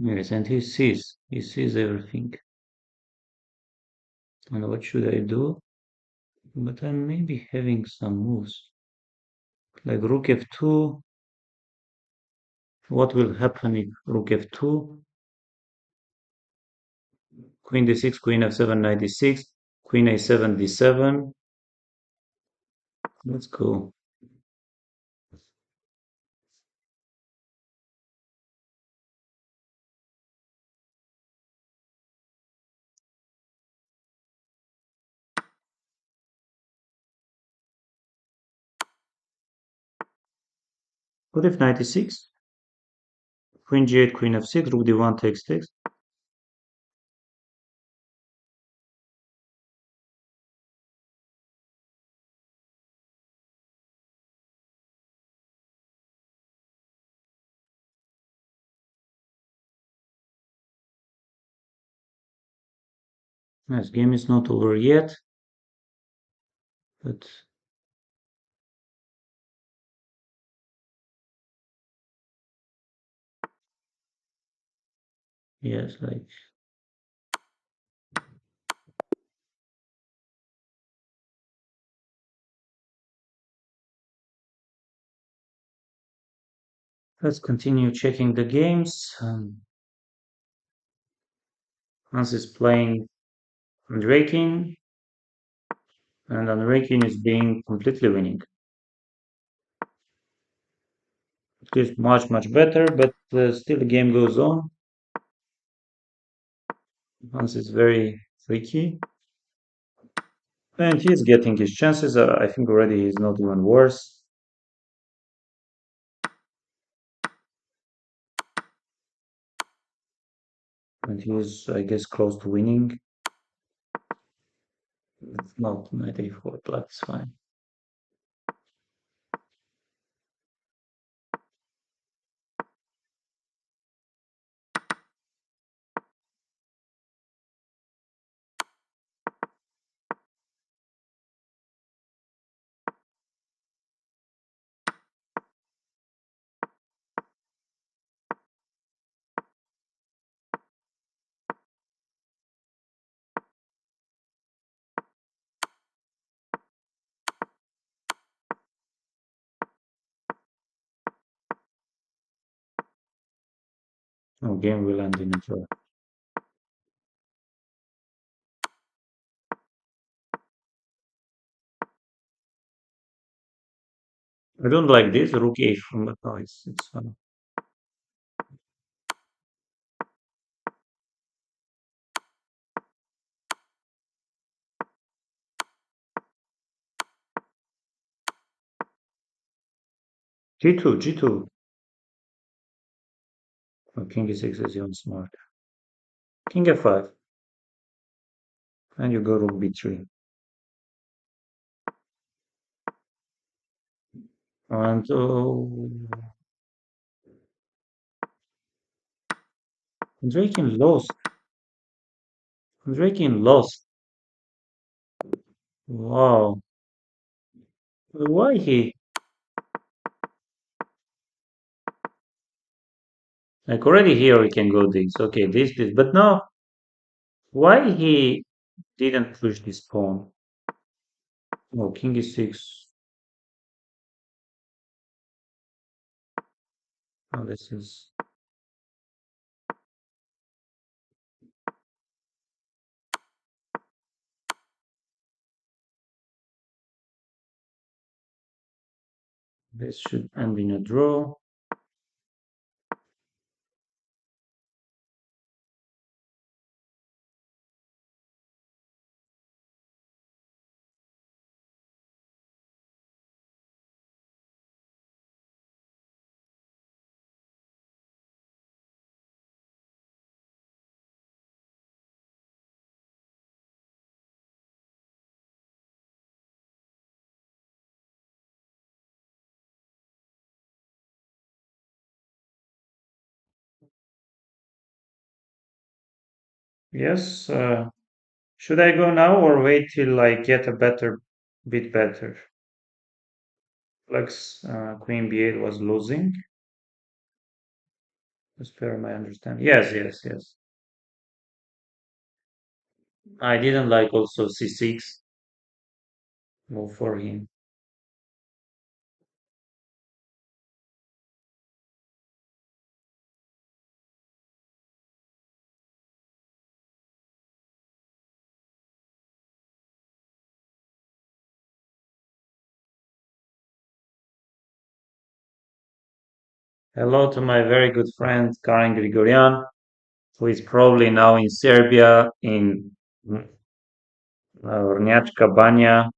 S1: Yes, and he sees everything. And what should I do? But I'm maybe having some moves. Like rook f2. What will happen if rook f2? Queen d6, queen f7, knight d6, queen a7, d7. Let's go. What if knight d6? Queen g8, queen f6, rook d1 takes. Nice, game is not over yet, but yes, like let's continue checking the games. Hans is playing Andreikin, and Andreikin is being completely winning. It is much better, but still the game goes on. Hans is very freaky, and he's getting his chances. I think already he's not even worse, and he's, I guess, close to winning. It's not knight a4, but it's fine. No game will end in a draw. I don't like this rook a4, but no, it's fine. G2. Oh, king e6 is even smart. King f5, and you go rook b3. And Draken lost. Draken lost. Wow. Why he? Like already here we can go this. Okay, this. But now, why he didn't push this pawn? Oh, king e6. Oh, this is. This should end in a draw. Yes. Should I go now or wait till I get a bit better? Flex Queen B8 was losing, as per my understanding. Yes, yes, yes. I didn't like also C6. Move for him. Hello to my very good friend Karen Grigorian, who is probably now in Serbia, in Vrnjačka Banja.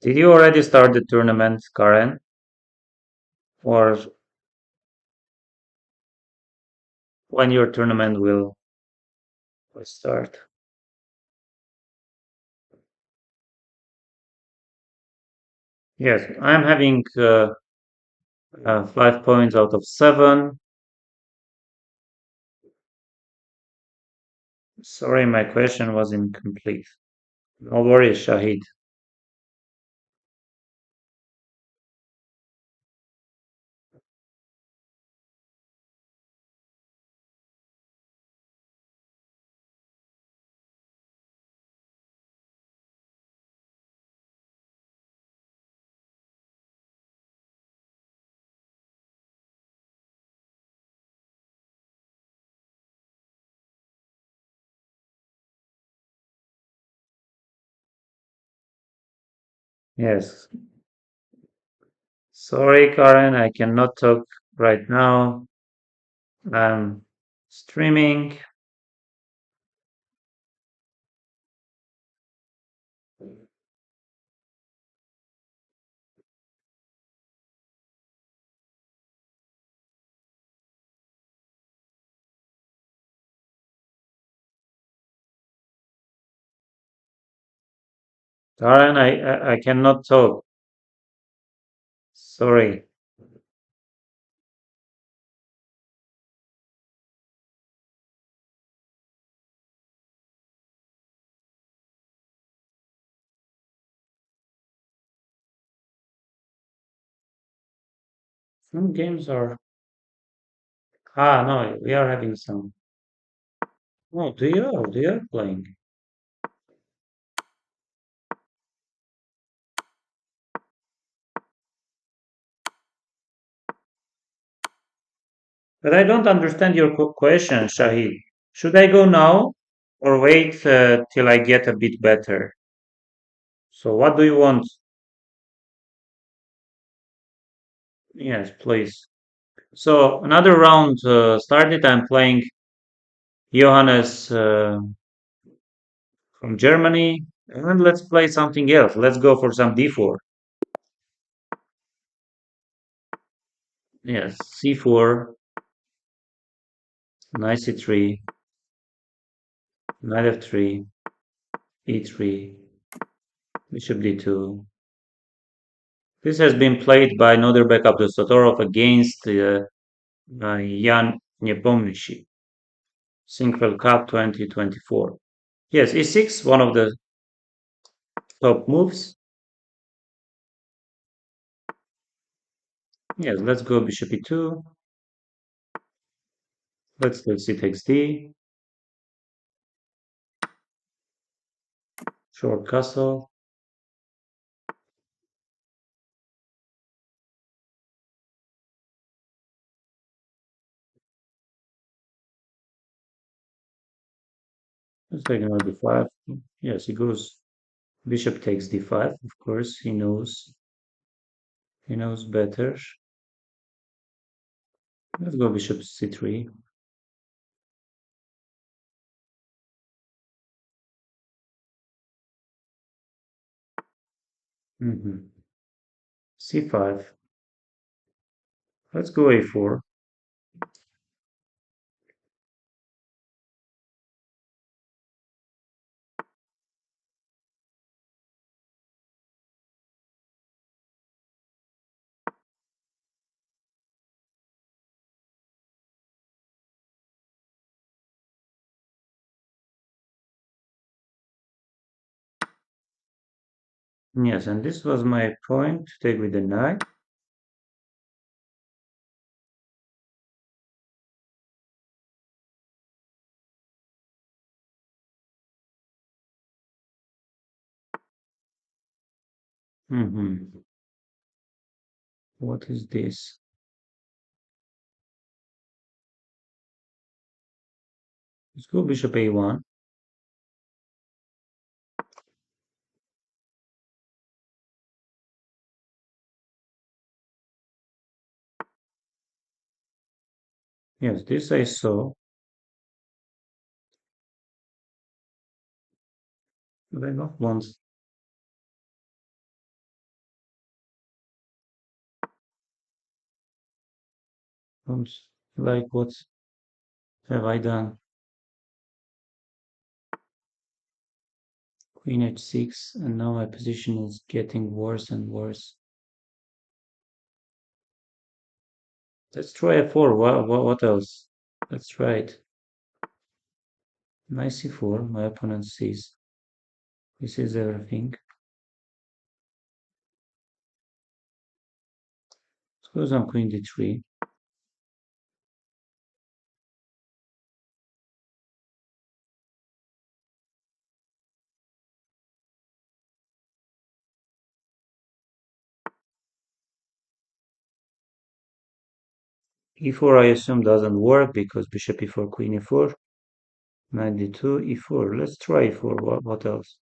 S1: Did you already start the tournament, Karen? Or when your tournament will start? Yes, I'm having 5 points out of 7. Sorry, my question was incomplete. No worries, Shahid. Yes. Sorry, Karen, I cannot talk right now. I'm streaming. Karen, I cannot talk. Sorry. Some games are. Ah, no, we are having some. Oh, they are playing. But I don't understand your question, Shahid. Should I go now or wait till I get a bit better? So, what do you want? Yes, please. So, another round started. I'm playing Johannes from Germany. And let's play something else. Let's go for some d4. Yes, c4, knight c3, knight f3, e3, bishop d2. This has been played by Nodirbek Abdusattorov against Jan Nepomniachtchi, Synchro Cup 2024. Yes, e6, one of the top moves. Yes, let's go bishop e2. Let's do c takes d, short castle. Let's take another d5. Yes, he goes. Bishop takes d5. Of course, he knows. He knows better. Let's go bishop c3. Hmm. c5. Let's go a4. Yes, and this was my point to take with the knight. Hmm. What is this? Let's go bishop a1. Yes, this I saw. But I not once. Once. Like what have I done? Queen h6, and now my position is getting worse and worse. Let's try f4. What else? Let's try it. Knight c4. My opponent sees. He sees everything. Let's go on queen d3. e4 I assume doesn't work because bishop e4, queen e4. Knight d2, e4. Let's try e4. What else?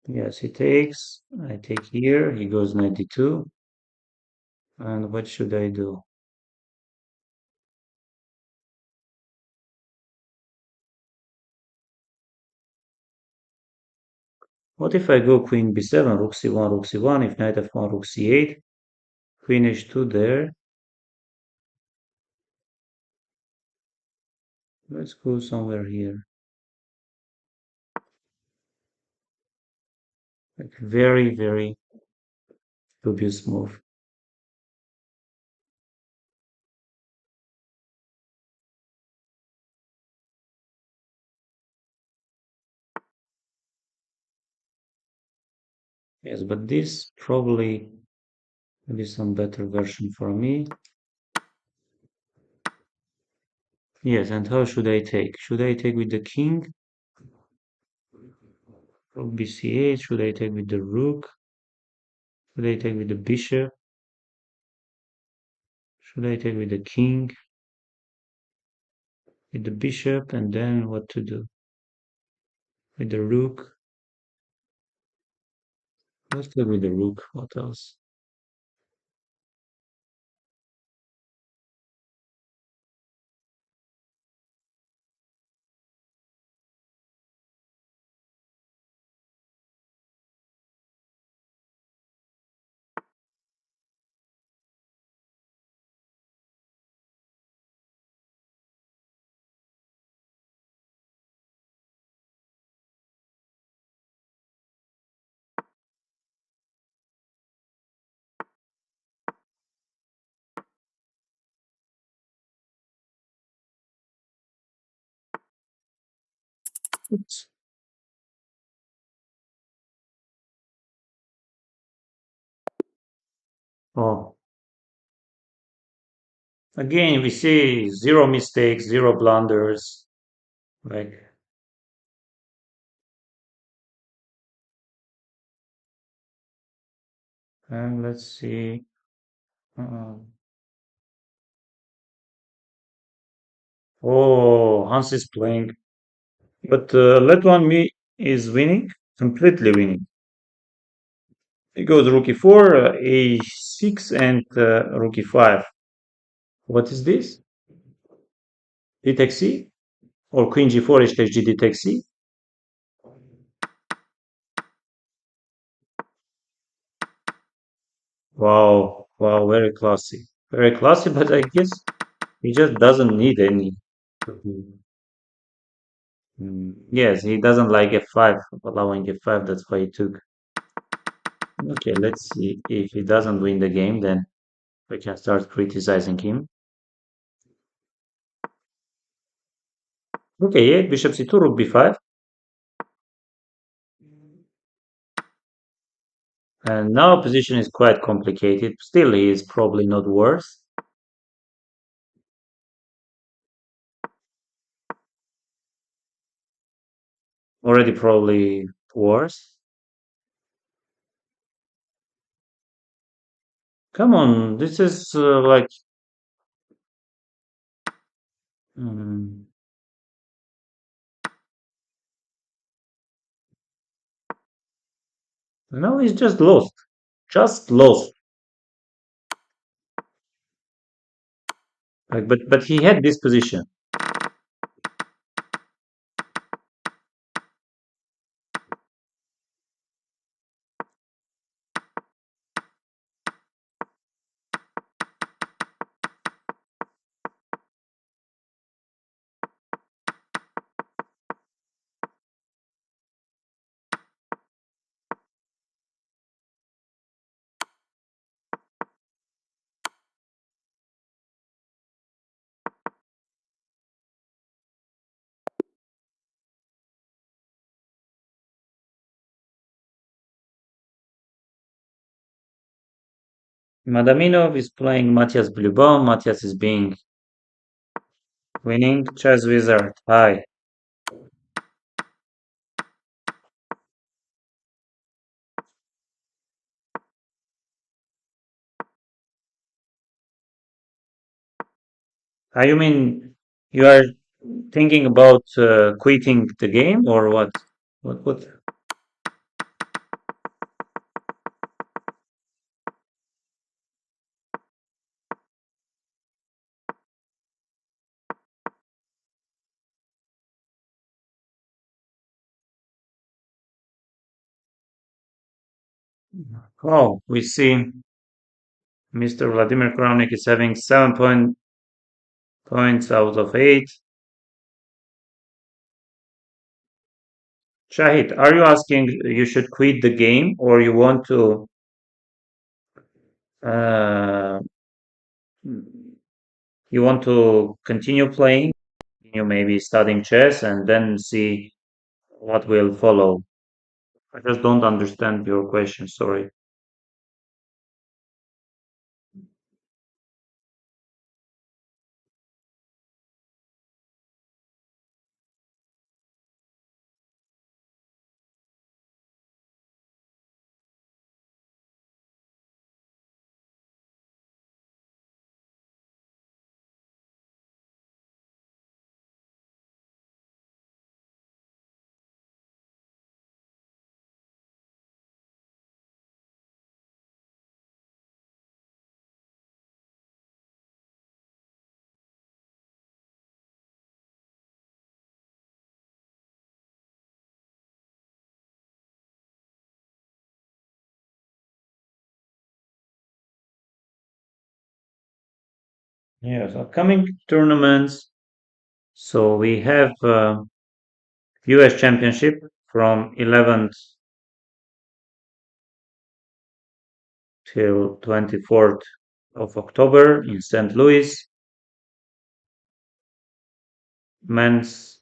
S1: Yes, he takes. I take here. He goes knight d2. And what should I do? What if I go queen b7, rook c1, rook c1, if knight f1, rook c8, queen h2 there. Let's go somewhere here. Like very, very dubious move. Yes, but this probably will be some better version for me. Yes, and how should I take? Should I take with the king? Rook bc8. Should I take with the rook? Should I take with the bishop? Should I take with the king? With the bishop, and then what to do? With the rook? Let's go with the rook. What else? Oops. Oh, again, we see zero mistakes, zero blunders. Like, and let's see. Uh, Oh, Hans is playing, but Letwan me is winning, completely winning. He goes rook e4, a6, and rook e5. What is this? D takes c? Or queen g4, h takes g, d takes c? Wow, wow, very classy. Very classy, but I guess he just doesn't need any. Yes, he doesn't like f5, allowing f5, that's why he took. Okay, let's see if he doesn't win the game, then we can start criticizing him. Okay, yeah, bishop c2, rook b5. And now position is quite complicated. Still, he is probably not worse. Already probably worse. Come on, this is like... mm, no, he's just lost. Just lost. Like, but he had this position. Madaminov is playing Matthias Blubon. Matthias is being winning. Chess Wizard. Hi. You mean you are thinking about quitting the game or what? What? Oh, we see Mr. Vladimir Kramnik is having 7 points out of 8. Shahid, are you asking you should quit the game or uh, you want to continue playing? You maybe studying chess and then see what will follow. I just don't understand your question, sorry. Yes, upcoming tournaments. So we have US Championship from 11th till 24th of October in St. Louis. Men's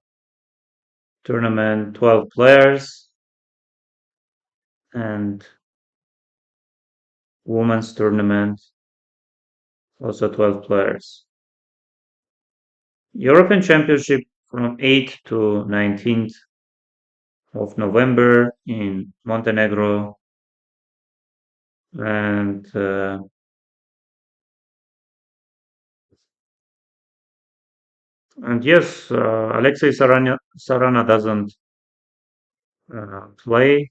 S1: tournament, 12 players, and women's tournament, also 12 players. European Championship from 8th to 19th of November in Montenegro, and And yes, Alexei Sarana doesn't play.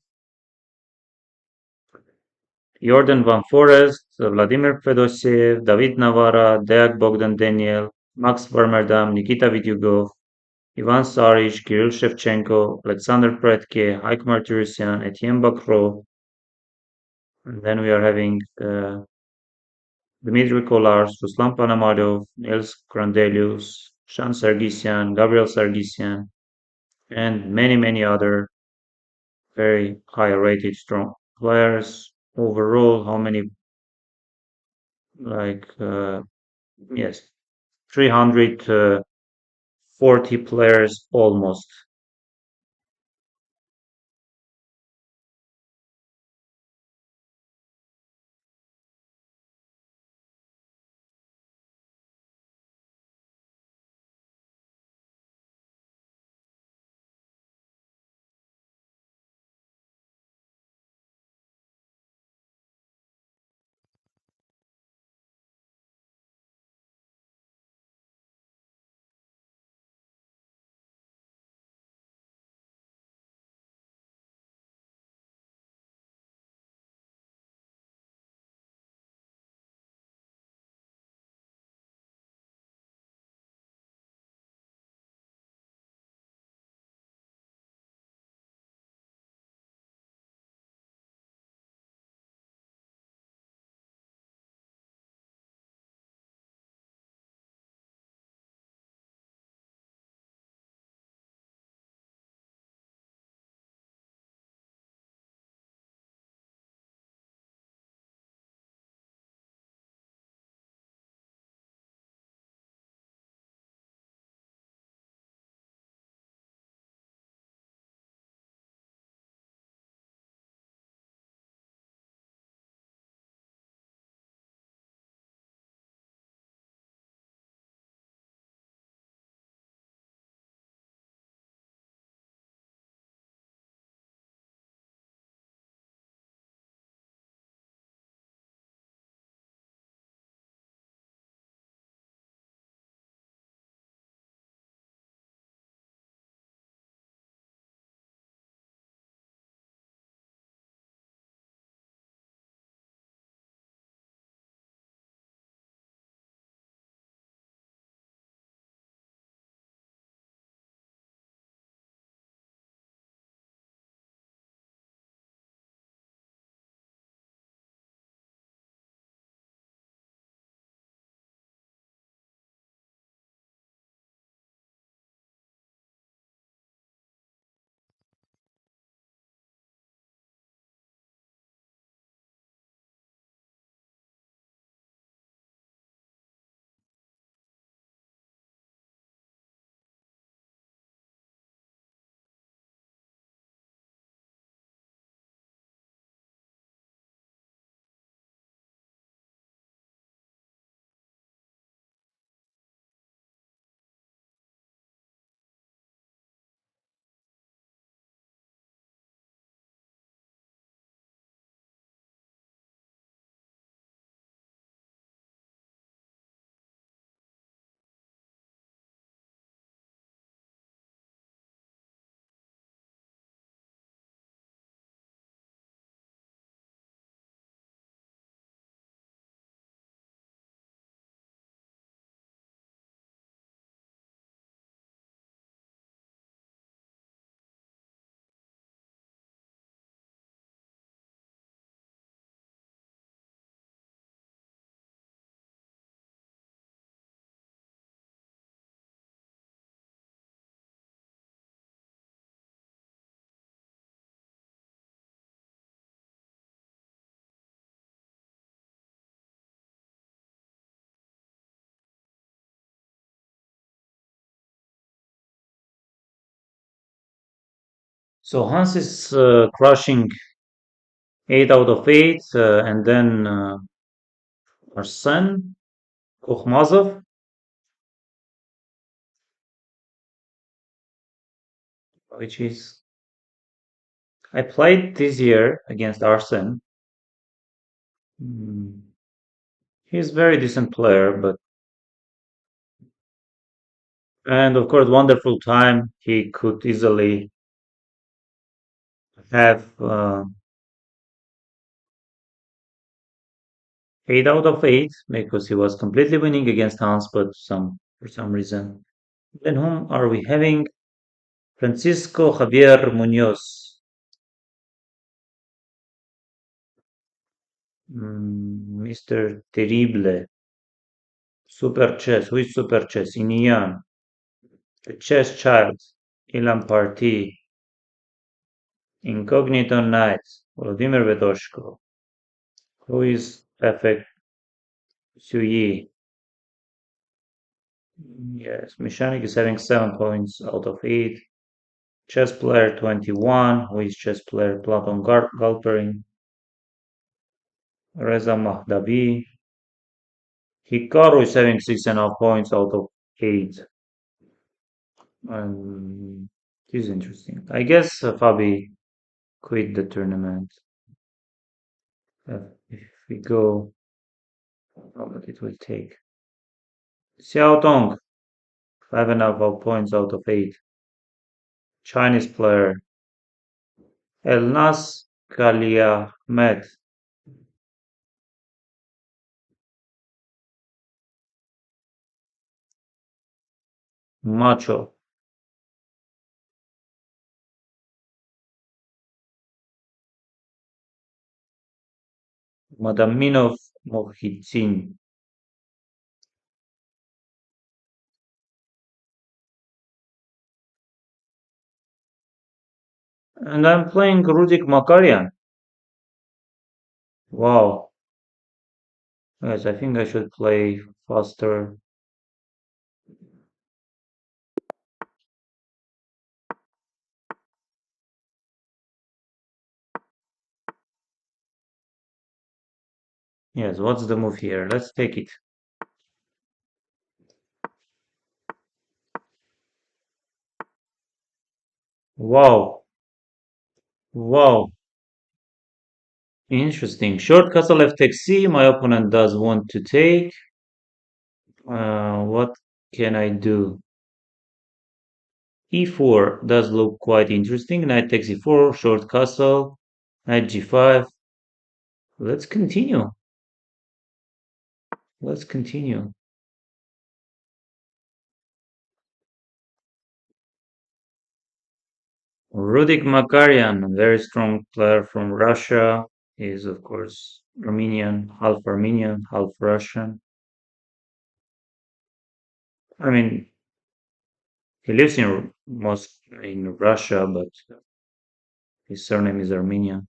S1: Jordan Van Forest, Vladimir Fedoseev, David Navara, Deak Bogdan Daniel, Max Vermerdam, Nikita Vidyugov, Ivan Saric, Kirill Shevchenko, Alexander Pretke, Haik Martirosyan, Etienne Bakro, and then we are having Dmitry Kolarz, Ruslan Panamadov, Nils Grandelius, Shan Sargsyan, Gabriel Sargsyan, and many, many other very high rated strong players. Overall, how many, like, yes, 340 players almost. So Hans is crushing 8 out of 8, and then Arsen Kokhmazov, which is I played this year against Arsen. Mm, he's very decent player, but And of course, wonderful time. He could easily have 8 out of 8 because he was completely winning against Hans, but for some reason. Then whom are we having? Francisco Javier Munoz. Mr. Terrible. Super Chess. Who is Super Chess? Inian. The Chess Child. Ilan Parti. Incognito Knight. Vladimir Vedoshko. Who is Perfect Suyi? Yes, Mishanik is having 7 points out of 8. Chess player 21. Who is chess player Platon Galperin? Reza Mahdavi. Hikaru is having 6.5 points out of 8. This is interesting. I guess Fabi quit the tournament. If we go, how long it will take? Xiao Tong, 5.5 points out of 8. Chinese player Elnas Kaliahmed, Macho, Madaminov Mohidin. And I'm playing Rudik Makarian. Wow. Yes, I think I should play faster. Yes, what's the move here? Let's take it. Wow. Wow. Interesting. Short castle f takes c. My opponent does want to take. What can I do? E4 does look quite interesting. Knight takes e4, short castle, knight g5. Let's continue. Let's continue. Rudik Makarian, very strong player from Russia. He is, of course, Armenian, half Russian. I mean, he lives in Russia, but his surname is Armenian.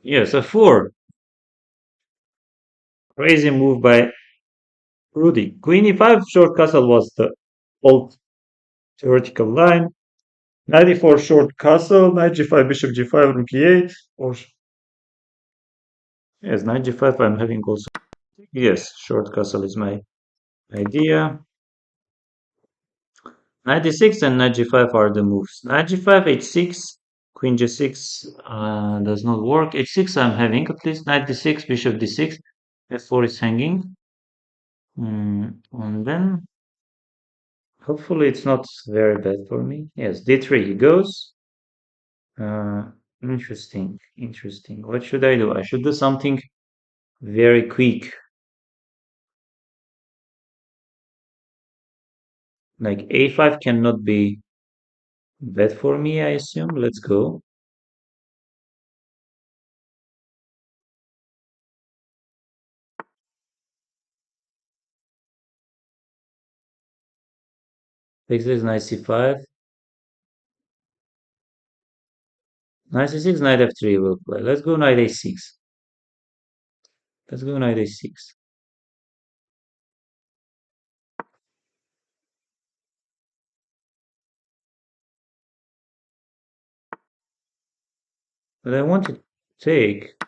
S1: Yes, a four. Crazy move by Rudy. Queen e5 short castle was the old theoretical line. Knight e4 short castle, knight g5, bishop g5, rook e8. Or yes, knight g5 I'm having also. Yes, short castle is my idea. Knight d6 and knight g5 are the moves. Knight g5, h6, queen g6 does not work. h6 I'm having at least. Knight d6, bishop d6, f4 is hanging. And then hopefully it's not very bad for me. Yes, d3 he goes. Interesting, interesting. What should I do? I should do something very quick. Like a5 cannot be bad for me, I assume. Let's go. Takes this knight c5. Knight c6, knight f3 will play. Let's go knight a6. Let's go knight a6. But I want to take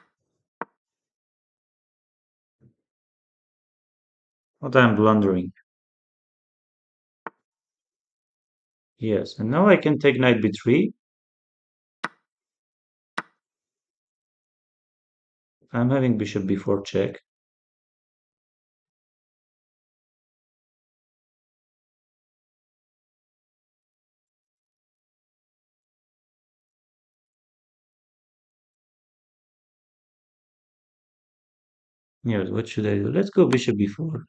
S1: what I'm blundering. Yes, and now I can take knight b3. I'm having bishop b4 check. Yes, what should I do? Let's go bishop b4.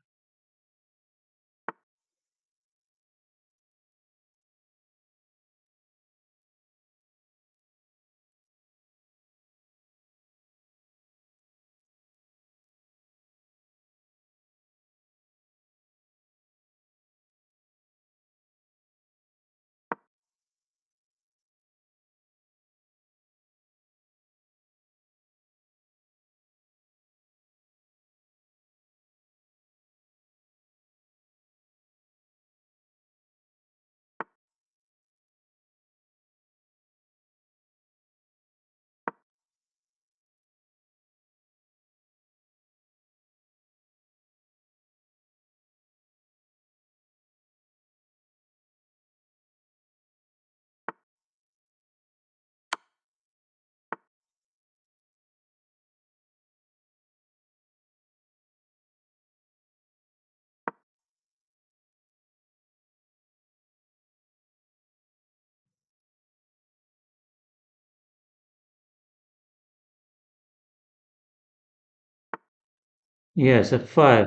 S1: Yes, f5.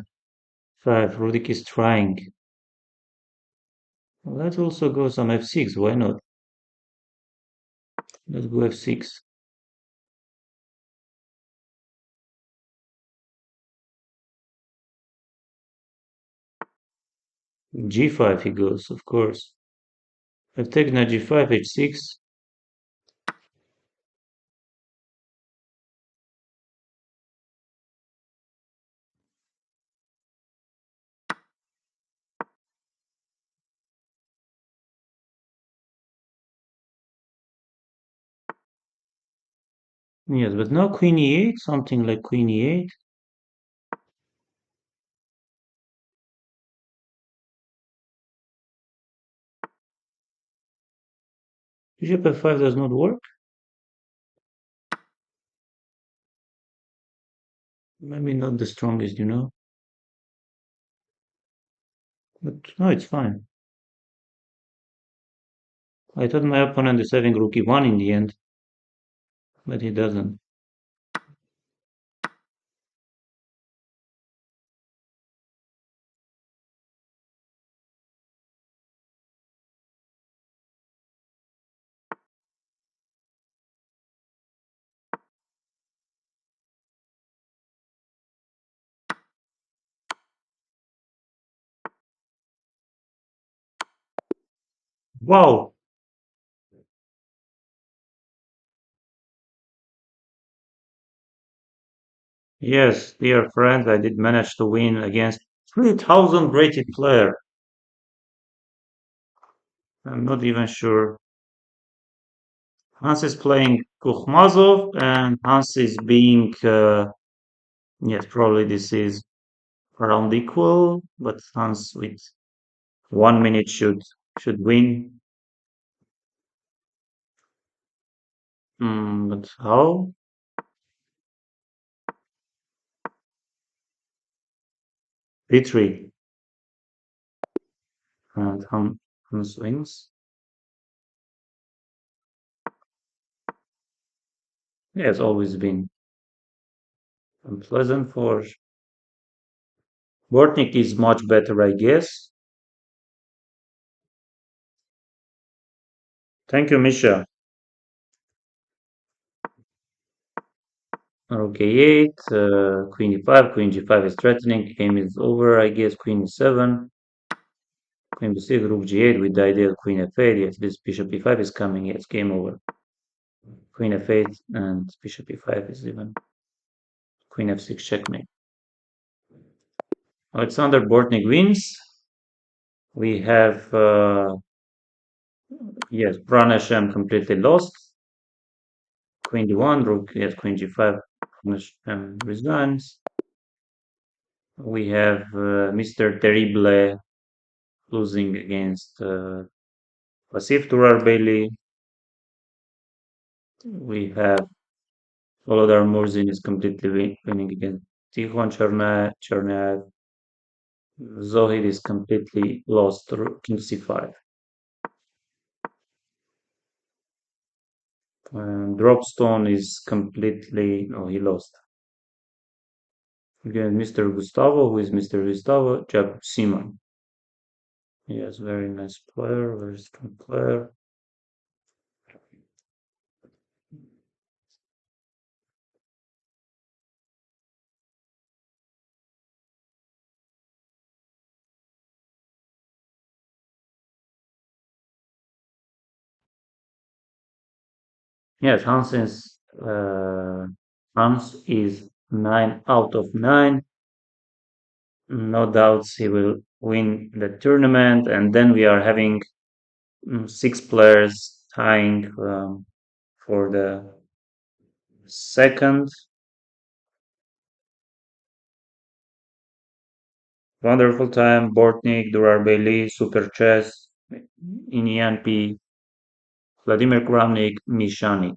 S1: 5. Rudik is trying. Let's also go some f6. Why not? Let's go f6. g5 he goes, of course. If take knight g5, h6. Yes, but now queen e8, something like queen e8. Bishop f5 does not work. Maybe not the strongest. But no, it's fine. I thought my opponent is having rook e1 in the end, but he doesn't. Wow! Yes, dear friend, I did manage to win against 3,000 rated player. I'm not even sure. Hans is playing Kukhmazov, and Hans is being, yes, probably this is around equal, but Hans with 1 minute should win. But how? B3, and Hans wins. He has always been unpleasant for Bortnik is much better, I guess. Thank you, Misha. Rook a8, queen e5, queen g5 is threatening. Game is over, I guess. Queen e7, queen b6, rook g8 with the idea of queen f8. Yes, this bishop e5 is coming. Yes, game over. Queen f8 and bishop e5 is even. Queen f6 checkmate. Alexander Bortnik wins. We have, yes, Pranasham completely lost. Queen d1, rook, yes, queen g5, Pranasham resigns. We have Mr. Terrible losing against Wasif Turar Bailey. We have Volodar Murzin is completely winning against Tikhon Chernaev. Zohid is completely lost through King c5. Dropstone is completely, no, he lost. Again, Mr. Gustavo, who is Mr. Gustavo, Jack Simon. Yes, very nice player, very strong player. Yes, Hans is 9 out of 9. No doubts he will win the tournament, and then we are having six players tying for the second. Wonderful time. Bortnik, Durar Bailey, Super Chess, Inian Vladimir Kramnik, Mishani.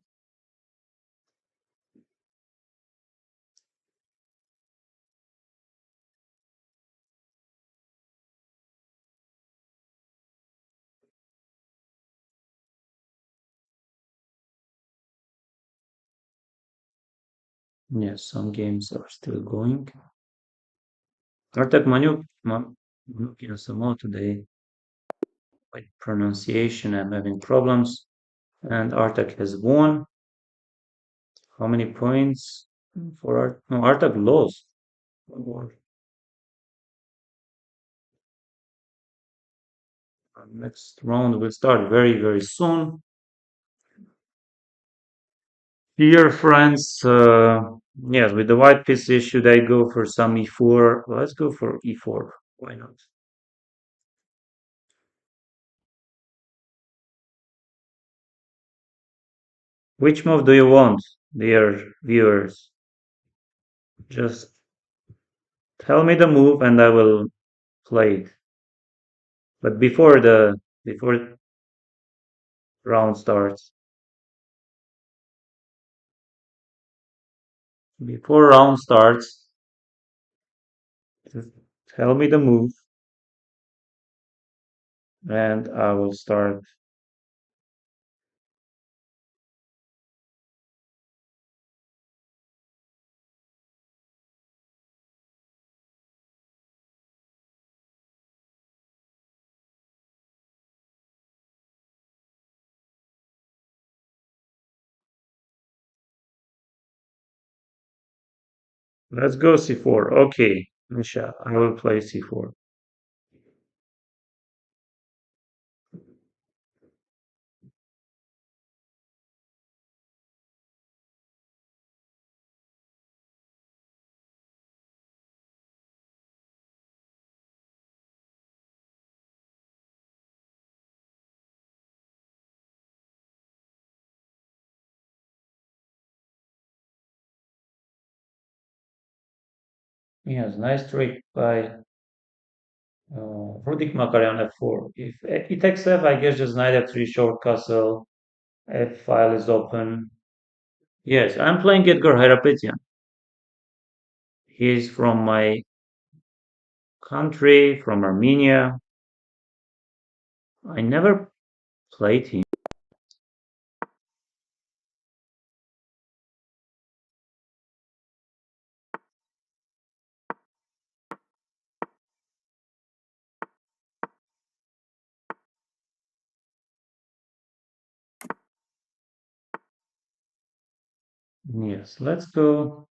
S1: Yes, some games are still going. Artek Manukyan Samo today with pronunciation. I'm having problems. And Artek has won. How many points for Art? No, Artek lost. Or next round will start very, very soon. Dear friends, yes, with the white pieces, should I go for some e4? Let's go for e4. Why not? Which move do you want, dear viewers? Just tell me the move and I will play it. But before round starts, before round starts, just tell me the move and I will start. Let's go c4. Okay, Misha, I will play c4. Yes, nice trick by Rudik Makary on f4. If e takes f, I guess just knight f3 short castle. F file is open. Yes, I'm playing Edgar Hayrapetyan. He's from my country, from Armenia. I never played him. Yes, let's go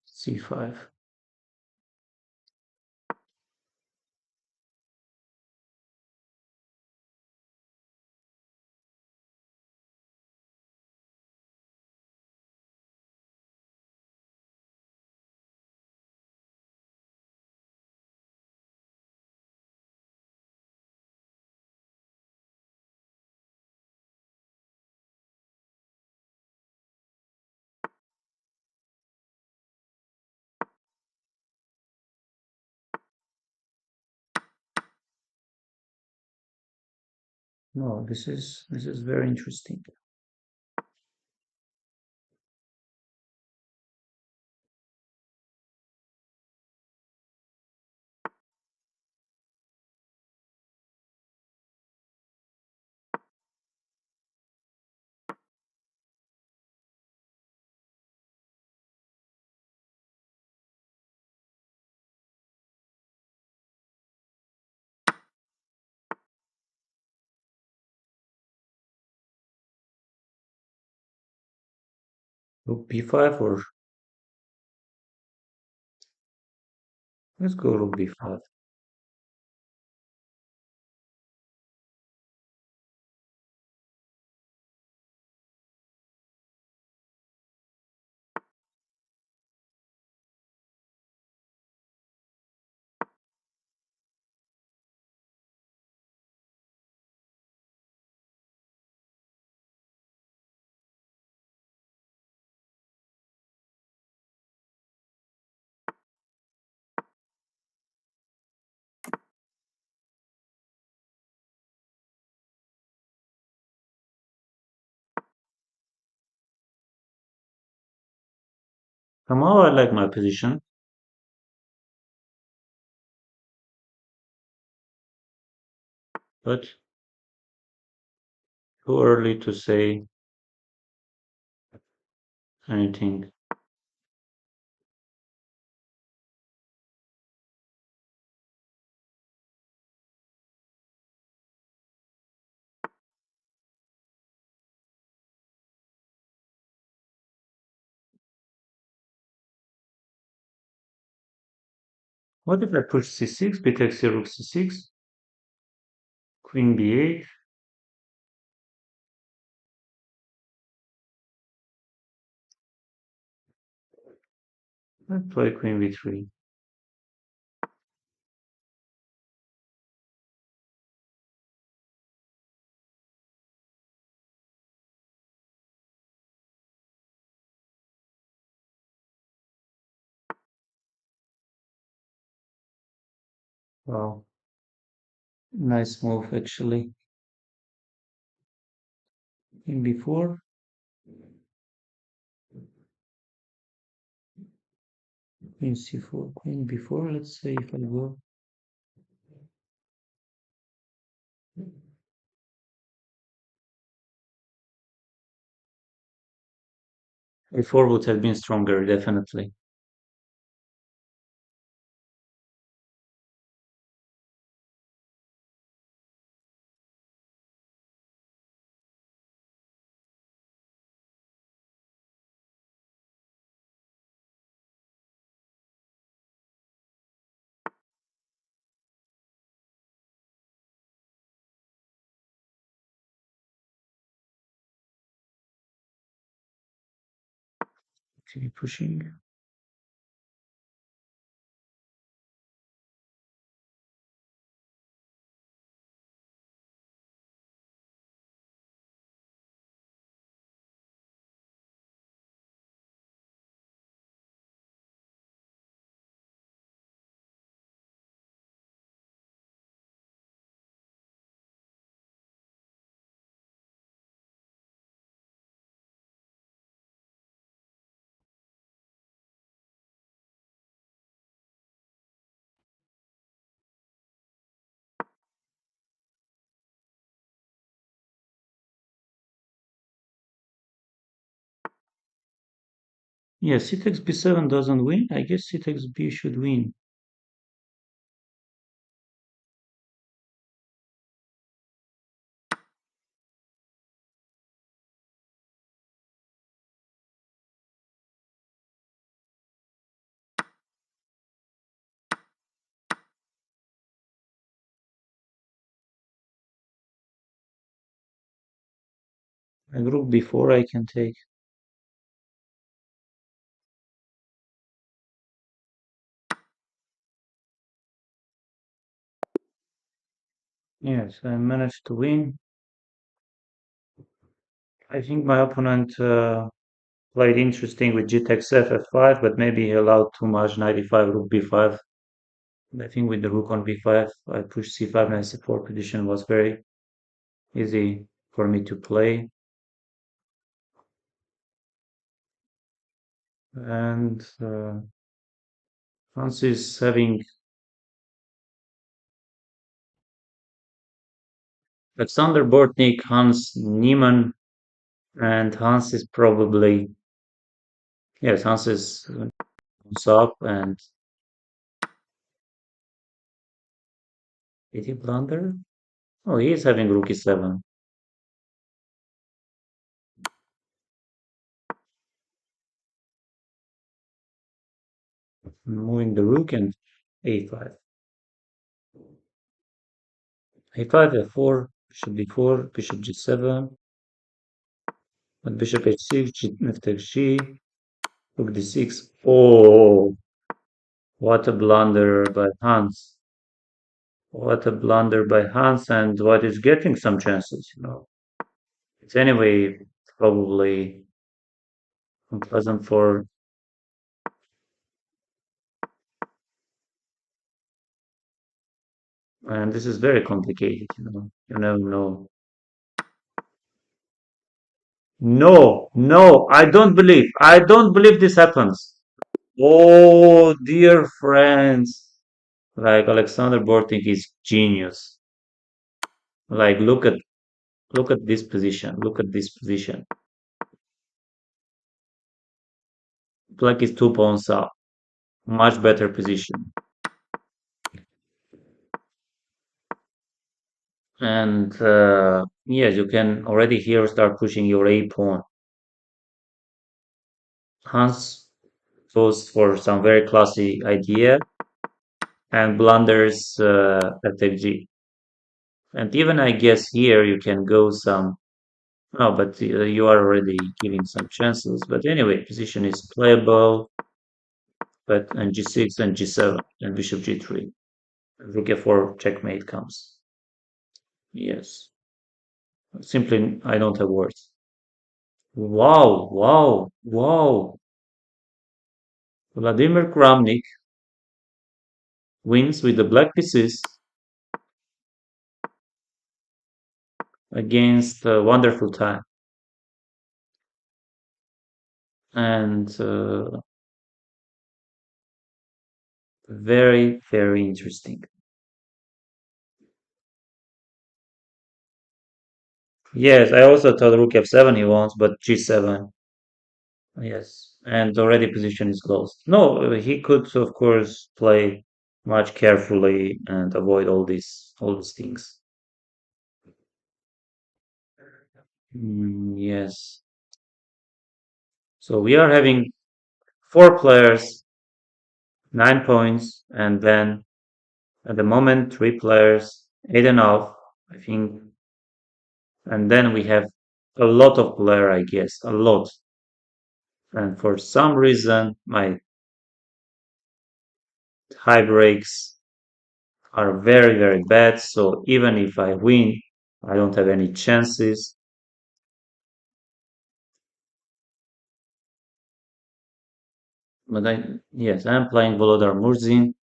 S1: c5. No, this is very interesting. Rook b5 or let's go rook b5. Somehow I like my position, but too early to say anything. What if I push c6, b takes c, rook c6, queen b8? Let's play queen b3. Wow, nice move actually. Queen b4, queen c4, queen b4. Let's say if I go a4 would have been stronger, definitely. Continue pushing. Yeah, c takes b7 doesn't win. I guess c takes b should win. A rook b4 I can take. Yes, I managed to win. I think my opponent played interesting with g takes f f5, but maybe he allowed too much knight e5, rook b5. I think with the rook on b5, I pushed c5 and c4 position was very easy for me to play. And Hans is having Alexander Bortnik, Hans Niemann, and Hans is probably, yes, Hans is up and did he blunder? Oh, he is having rook e7. Moving the rook and a5. a5, f4, bishop d4, bishop g7, and bishop h6, f takes g, rook d6. Oh, what a blunder by Hans. What a blunder by Hans, and what is getting some chances. It's anyway probably unpleasant for, and this is very complicated. You never know. No, no, I don't believe this happens. Oh, dear friends. Like Alexander Borting is genius. Like look at this position. Look at this position. Black is 2 pawns up. Much better position. And yes, you can already here start pushing your a pawn. Hans goes for some very classy idea and blunders at fg. And even I guess here you can go some. No, but you are already giving some chances. But anyway, position is playable. But and g6 and g7 and bishop g3. Rook f4 checkmate comes. Yes. Simply, I don't have words. Wow, wow, wow. Vladimir Kramnik wins with the black pieces against Wonderful Time. And very, very interesting. Yes, I also thought rook f7 he wants, but g7. Yes, and already position is closed. No, he could, of course, play much carefully and avoid all these things. Yes. So we are having 4 players, 9 points, and then at the moment 3 players, 8.5, I think, and then we have a lot of player, I guess, a lot. And for some reason, my tie breaks are very, very bad. So even if I win, I don't have any chances. But yes, I'm playing Volodar Murzin.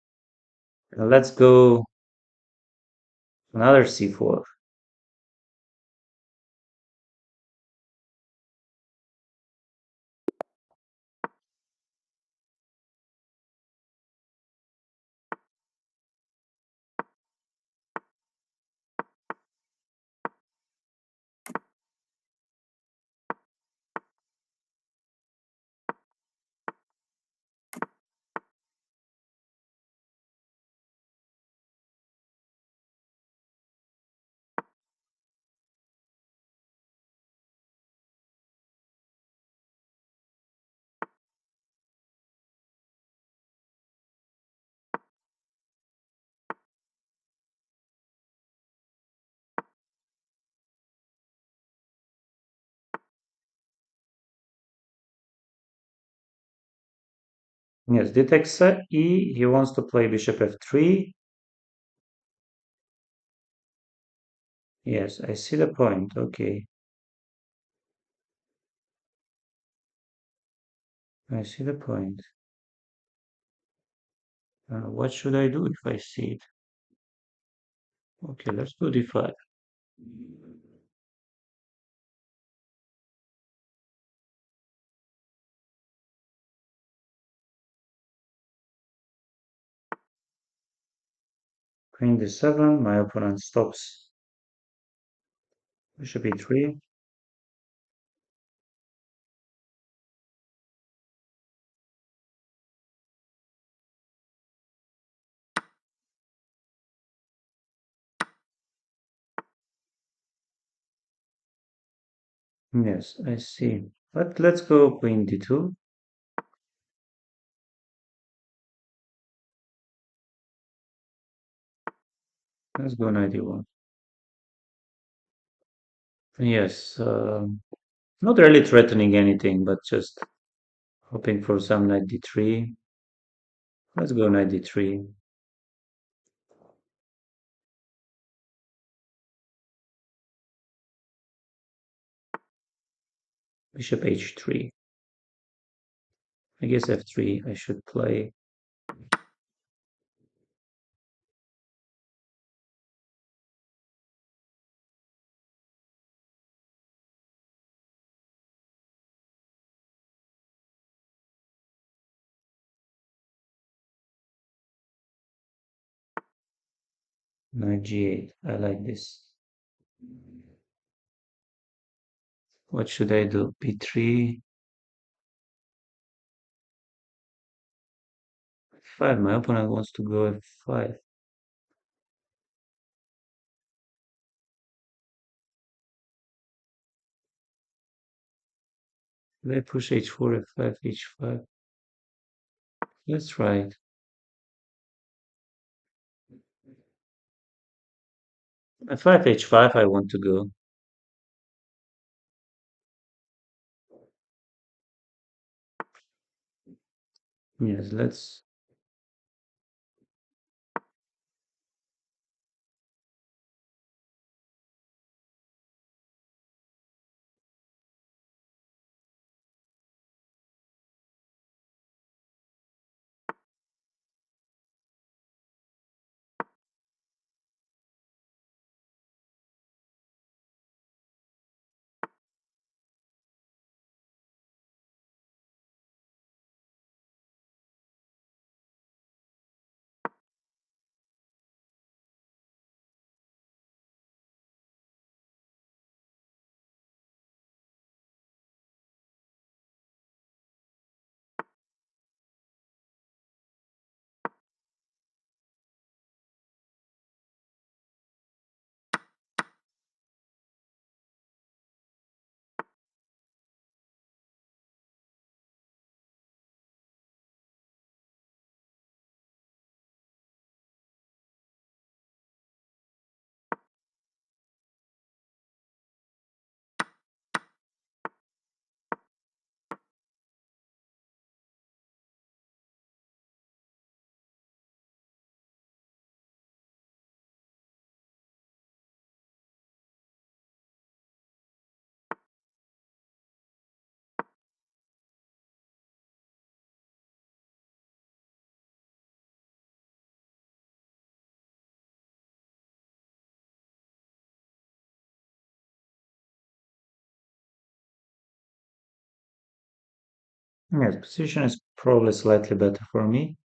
S1: Let's go another c4. Yes, d takes e. He wants to play bishop f3. Yes, I see the point. Okay, I see the point. What should I do if I see it? Okay, let's do d5. Queen d7, my opponent stops. Bishop e3. Yes, I see. But let's go queen d2. Let's go knight e1. Yes, not really threatening anything, but just hoping for some knight d3. Let's go knight d3. Bishop h3. I guess f3 I should play. Knight g8. I like this. What should I do? b3. 5. My opponent wants to go f5. Should I push h4, f5, h5? Let's try it. F5, h5 I want to go. Yes, let's. Yes, position is probably slightly better for me.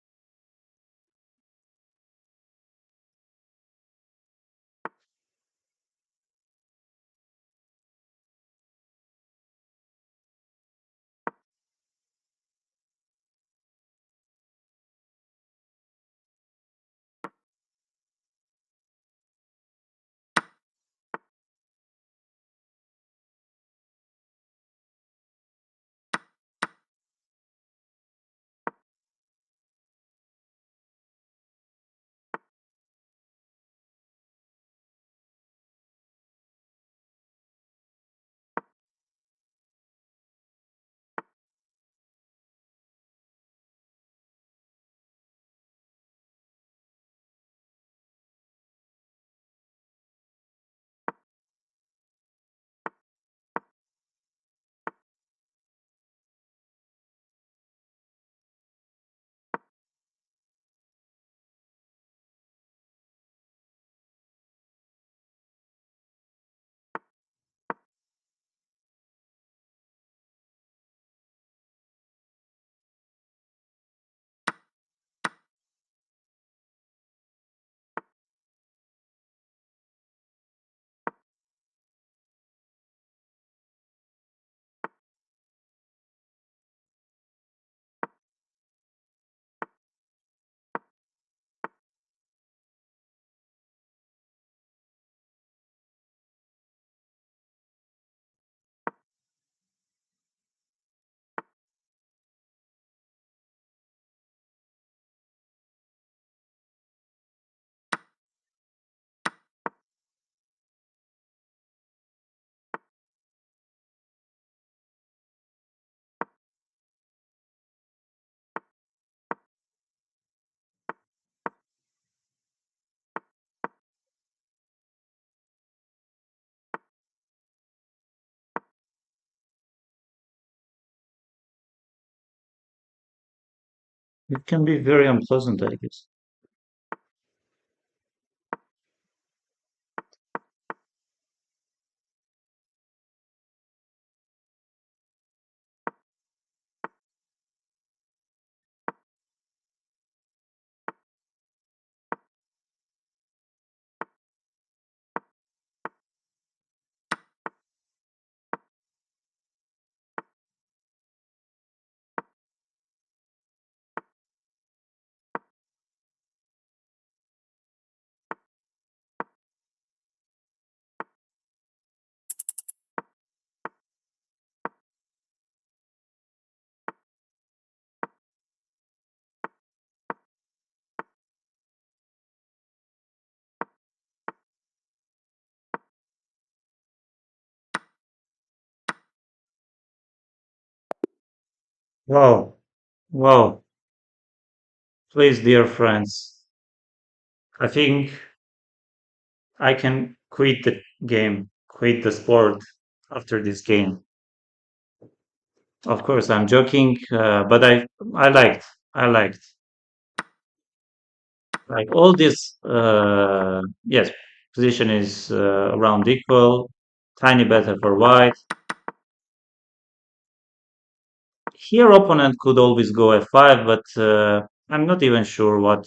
S1: It can be very unpleasant, I guess. Wow, wow. Please, dear friends, I think I can quit the game, quit the sport after this game. Of course, I'm joking, but I liked, I liked, like all this. Yes, position is around equal, tiny better for white. Here, opponent could always go f5, but I'm not even sure what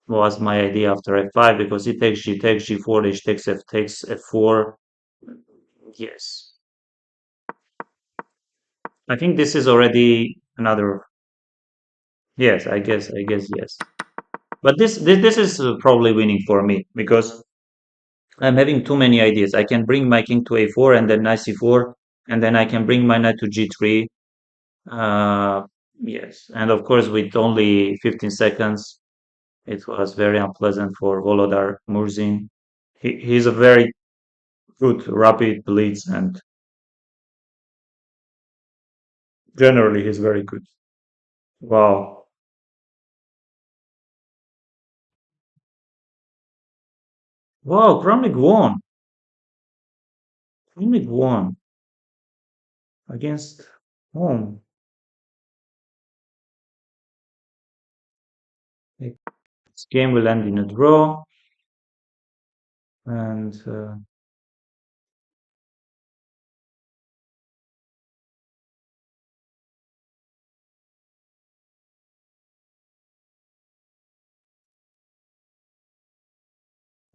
S1: was my idea after f5 because he takes g4, h takes f4. Yes, I think this is already another. Yes, I guess yes. But this is probably winning for me because I'm having too many ideas. I can bring my king to a4 and then knight c4, and then I can bring my knight to g3. Uh, yes, and of course with only 15 seconds, it was very unpleasant for Volodar Murzin. He's a very good rapid blitz, and generally he's very good. Wow, wow, Kramnik won. Kramnik won against home. Like, this game will end in a draw, and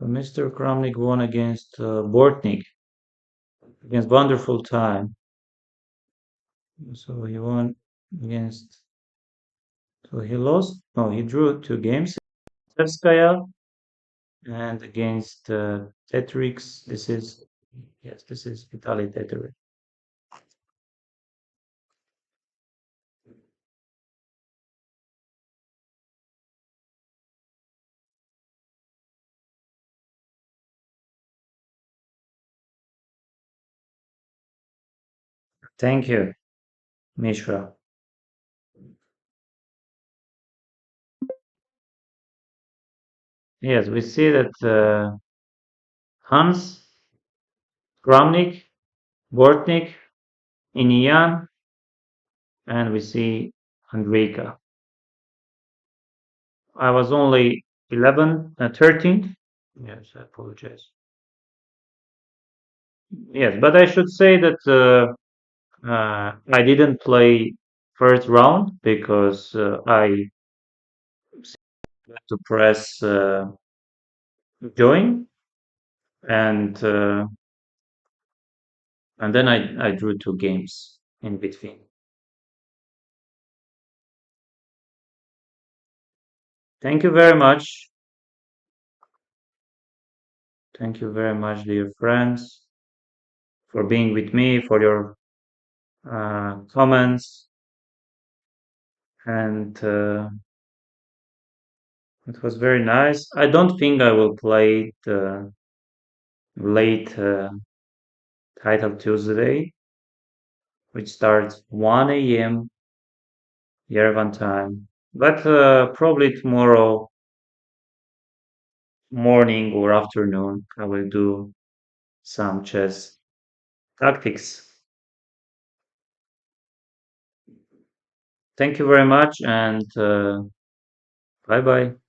S1: Mr. Kramnik won against Bortnik, against Wonderful Time. So he won against. So he lost. No, he drew 2 games. Tverskaya and against Tetrix. This is yes, this is Vitaly Teterix. Thank you, Mishra. Yes, we see that Hans, Kramnik, Bortnik, Inian, and we see Andrejka. I was only 11, 13. Yes, I apologize. Yes, but I should say that I didn't play first round because I had to press join and and then I drew 2 games in between. Thank you very much. Thank you very much, dear friends, for being with me, for your comments, and it was very nice. I don't think I will play the late title Tuesday, which starts 1 a.m. Yerevan time, but probably tomorrow morning or afternoon I will do some chess tactics. Thank you very much, and bye bye.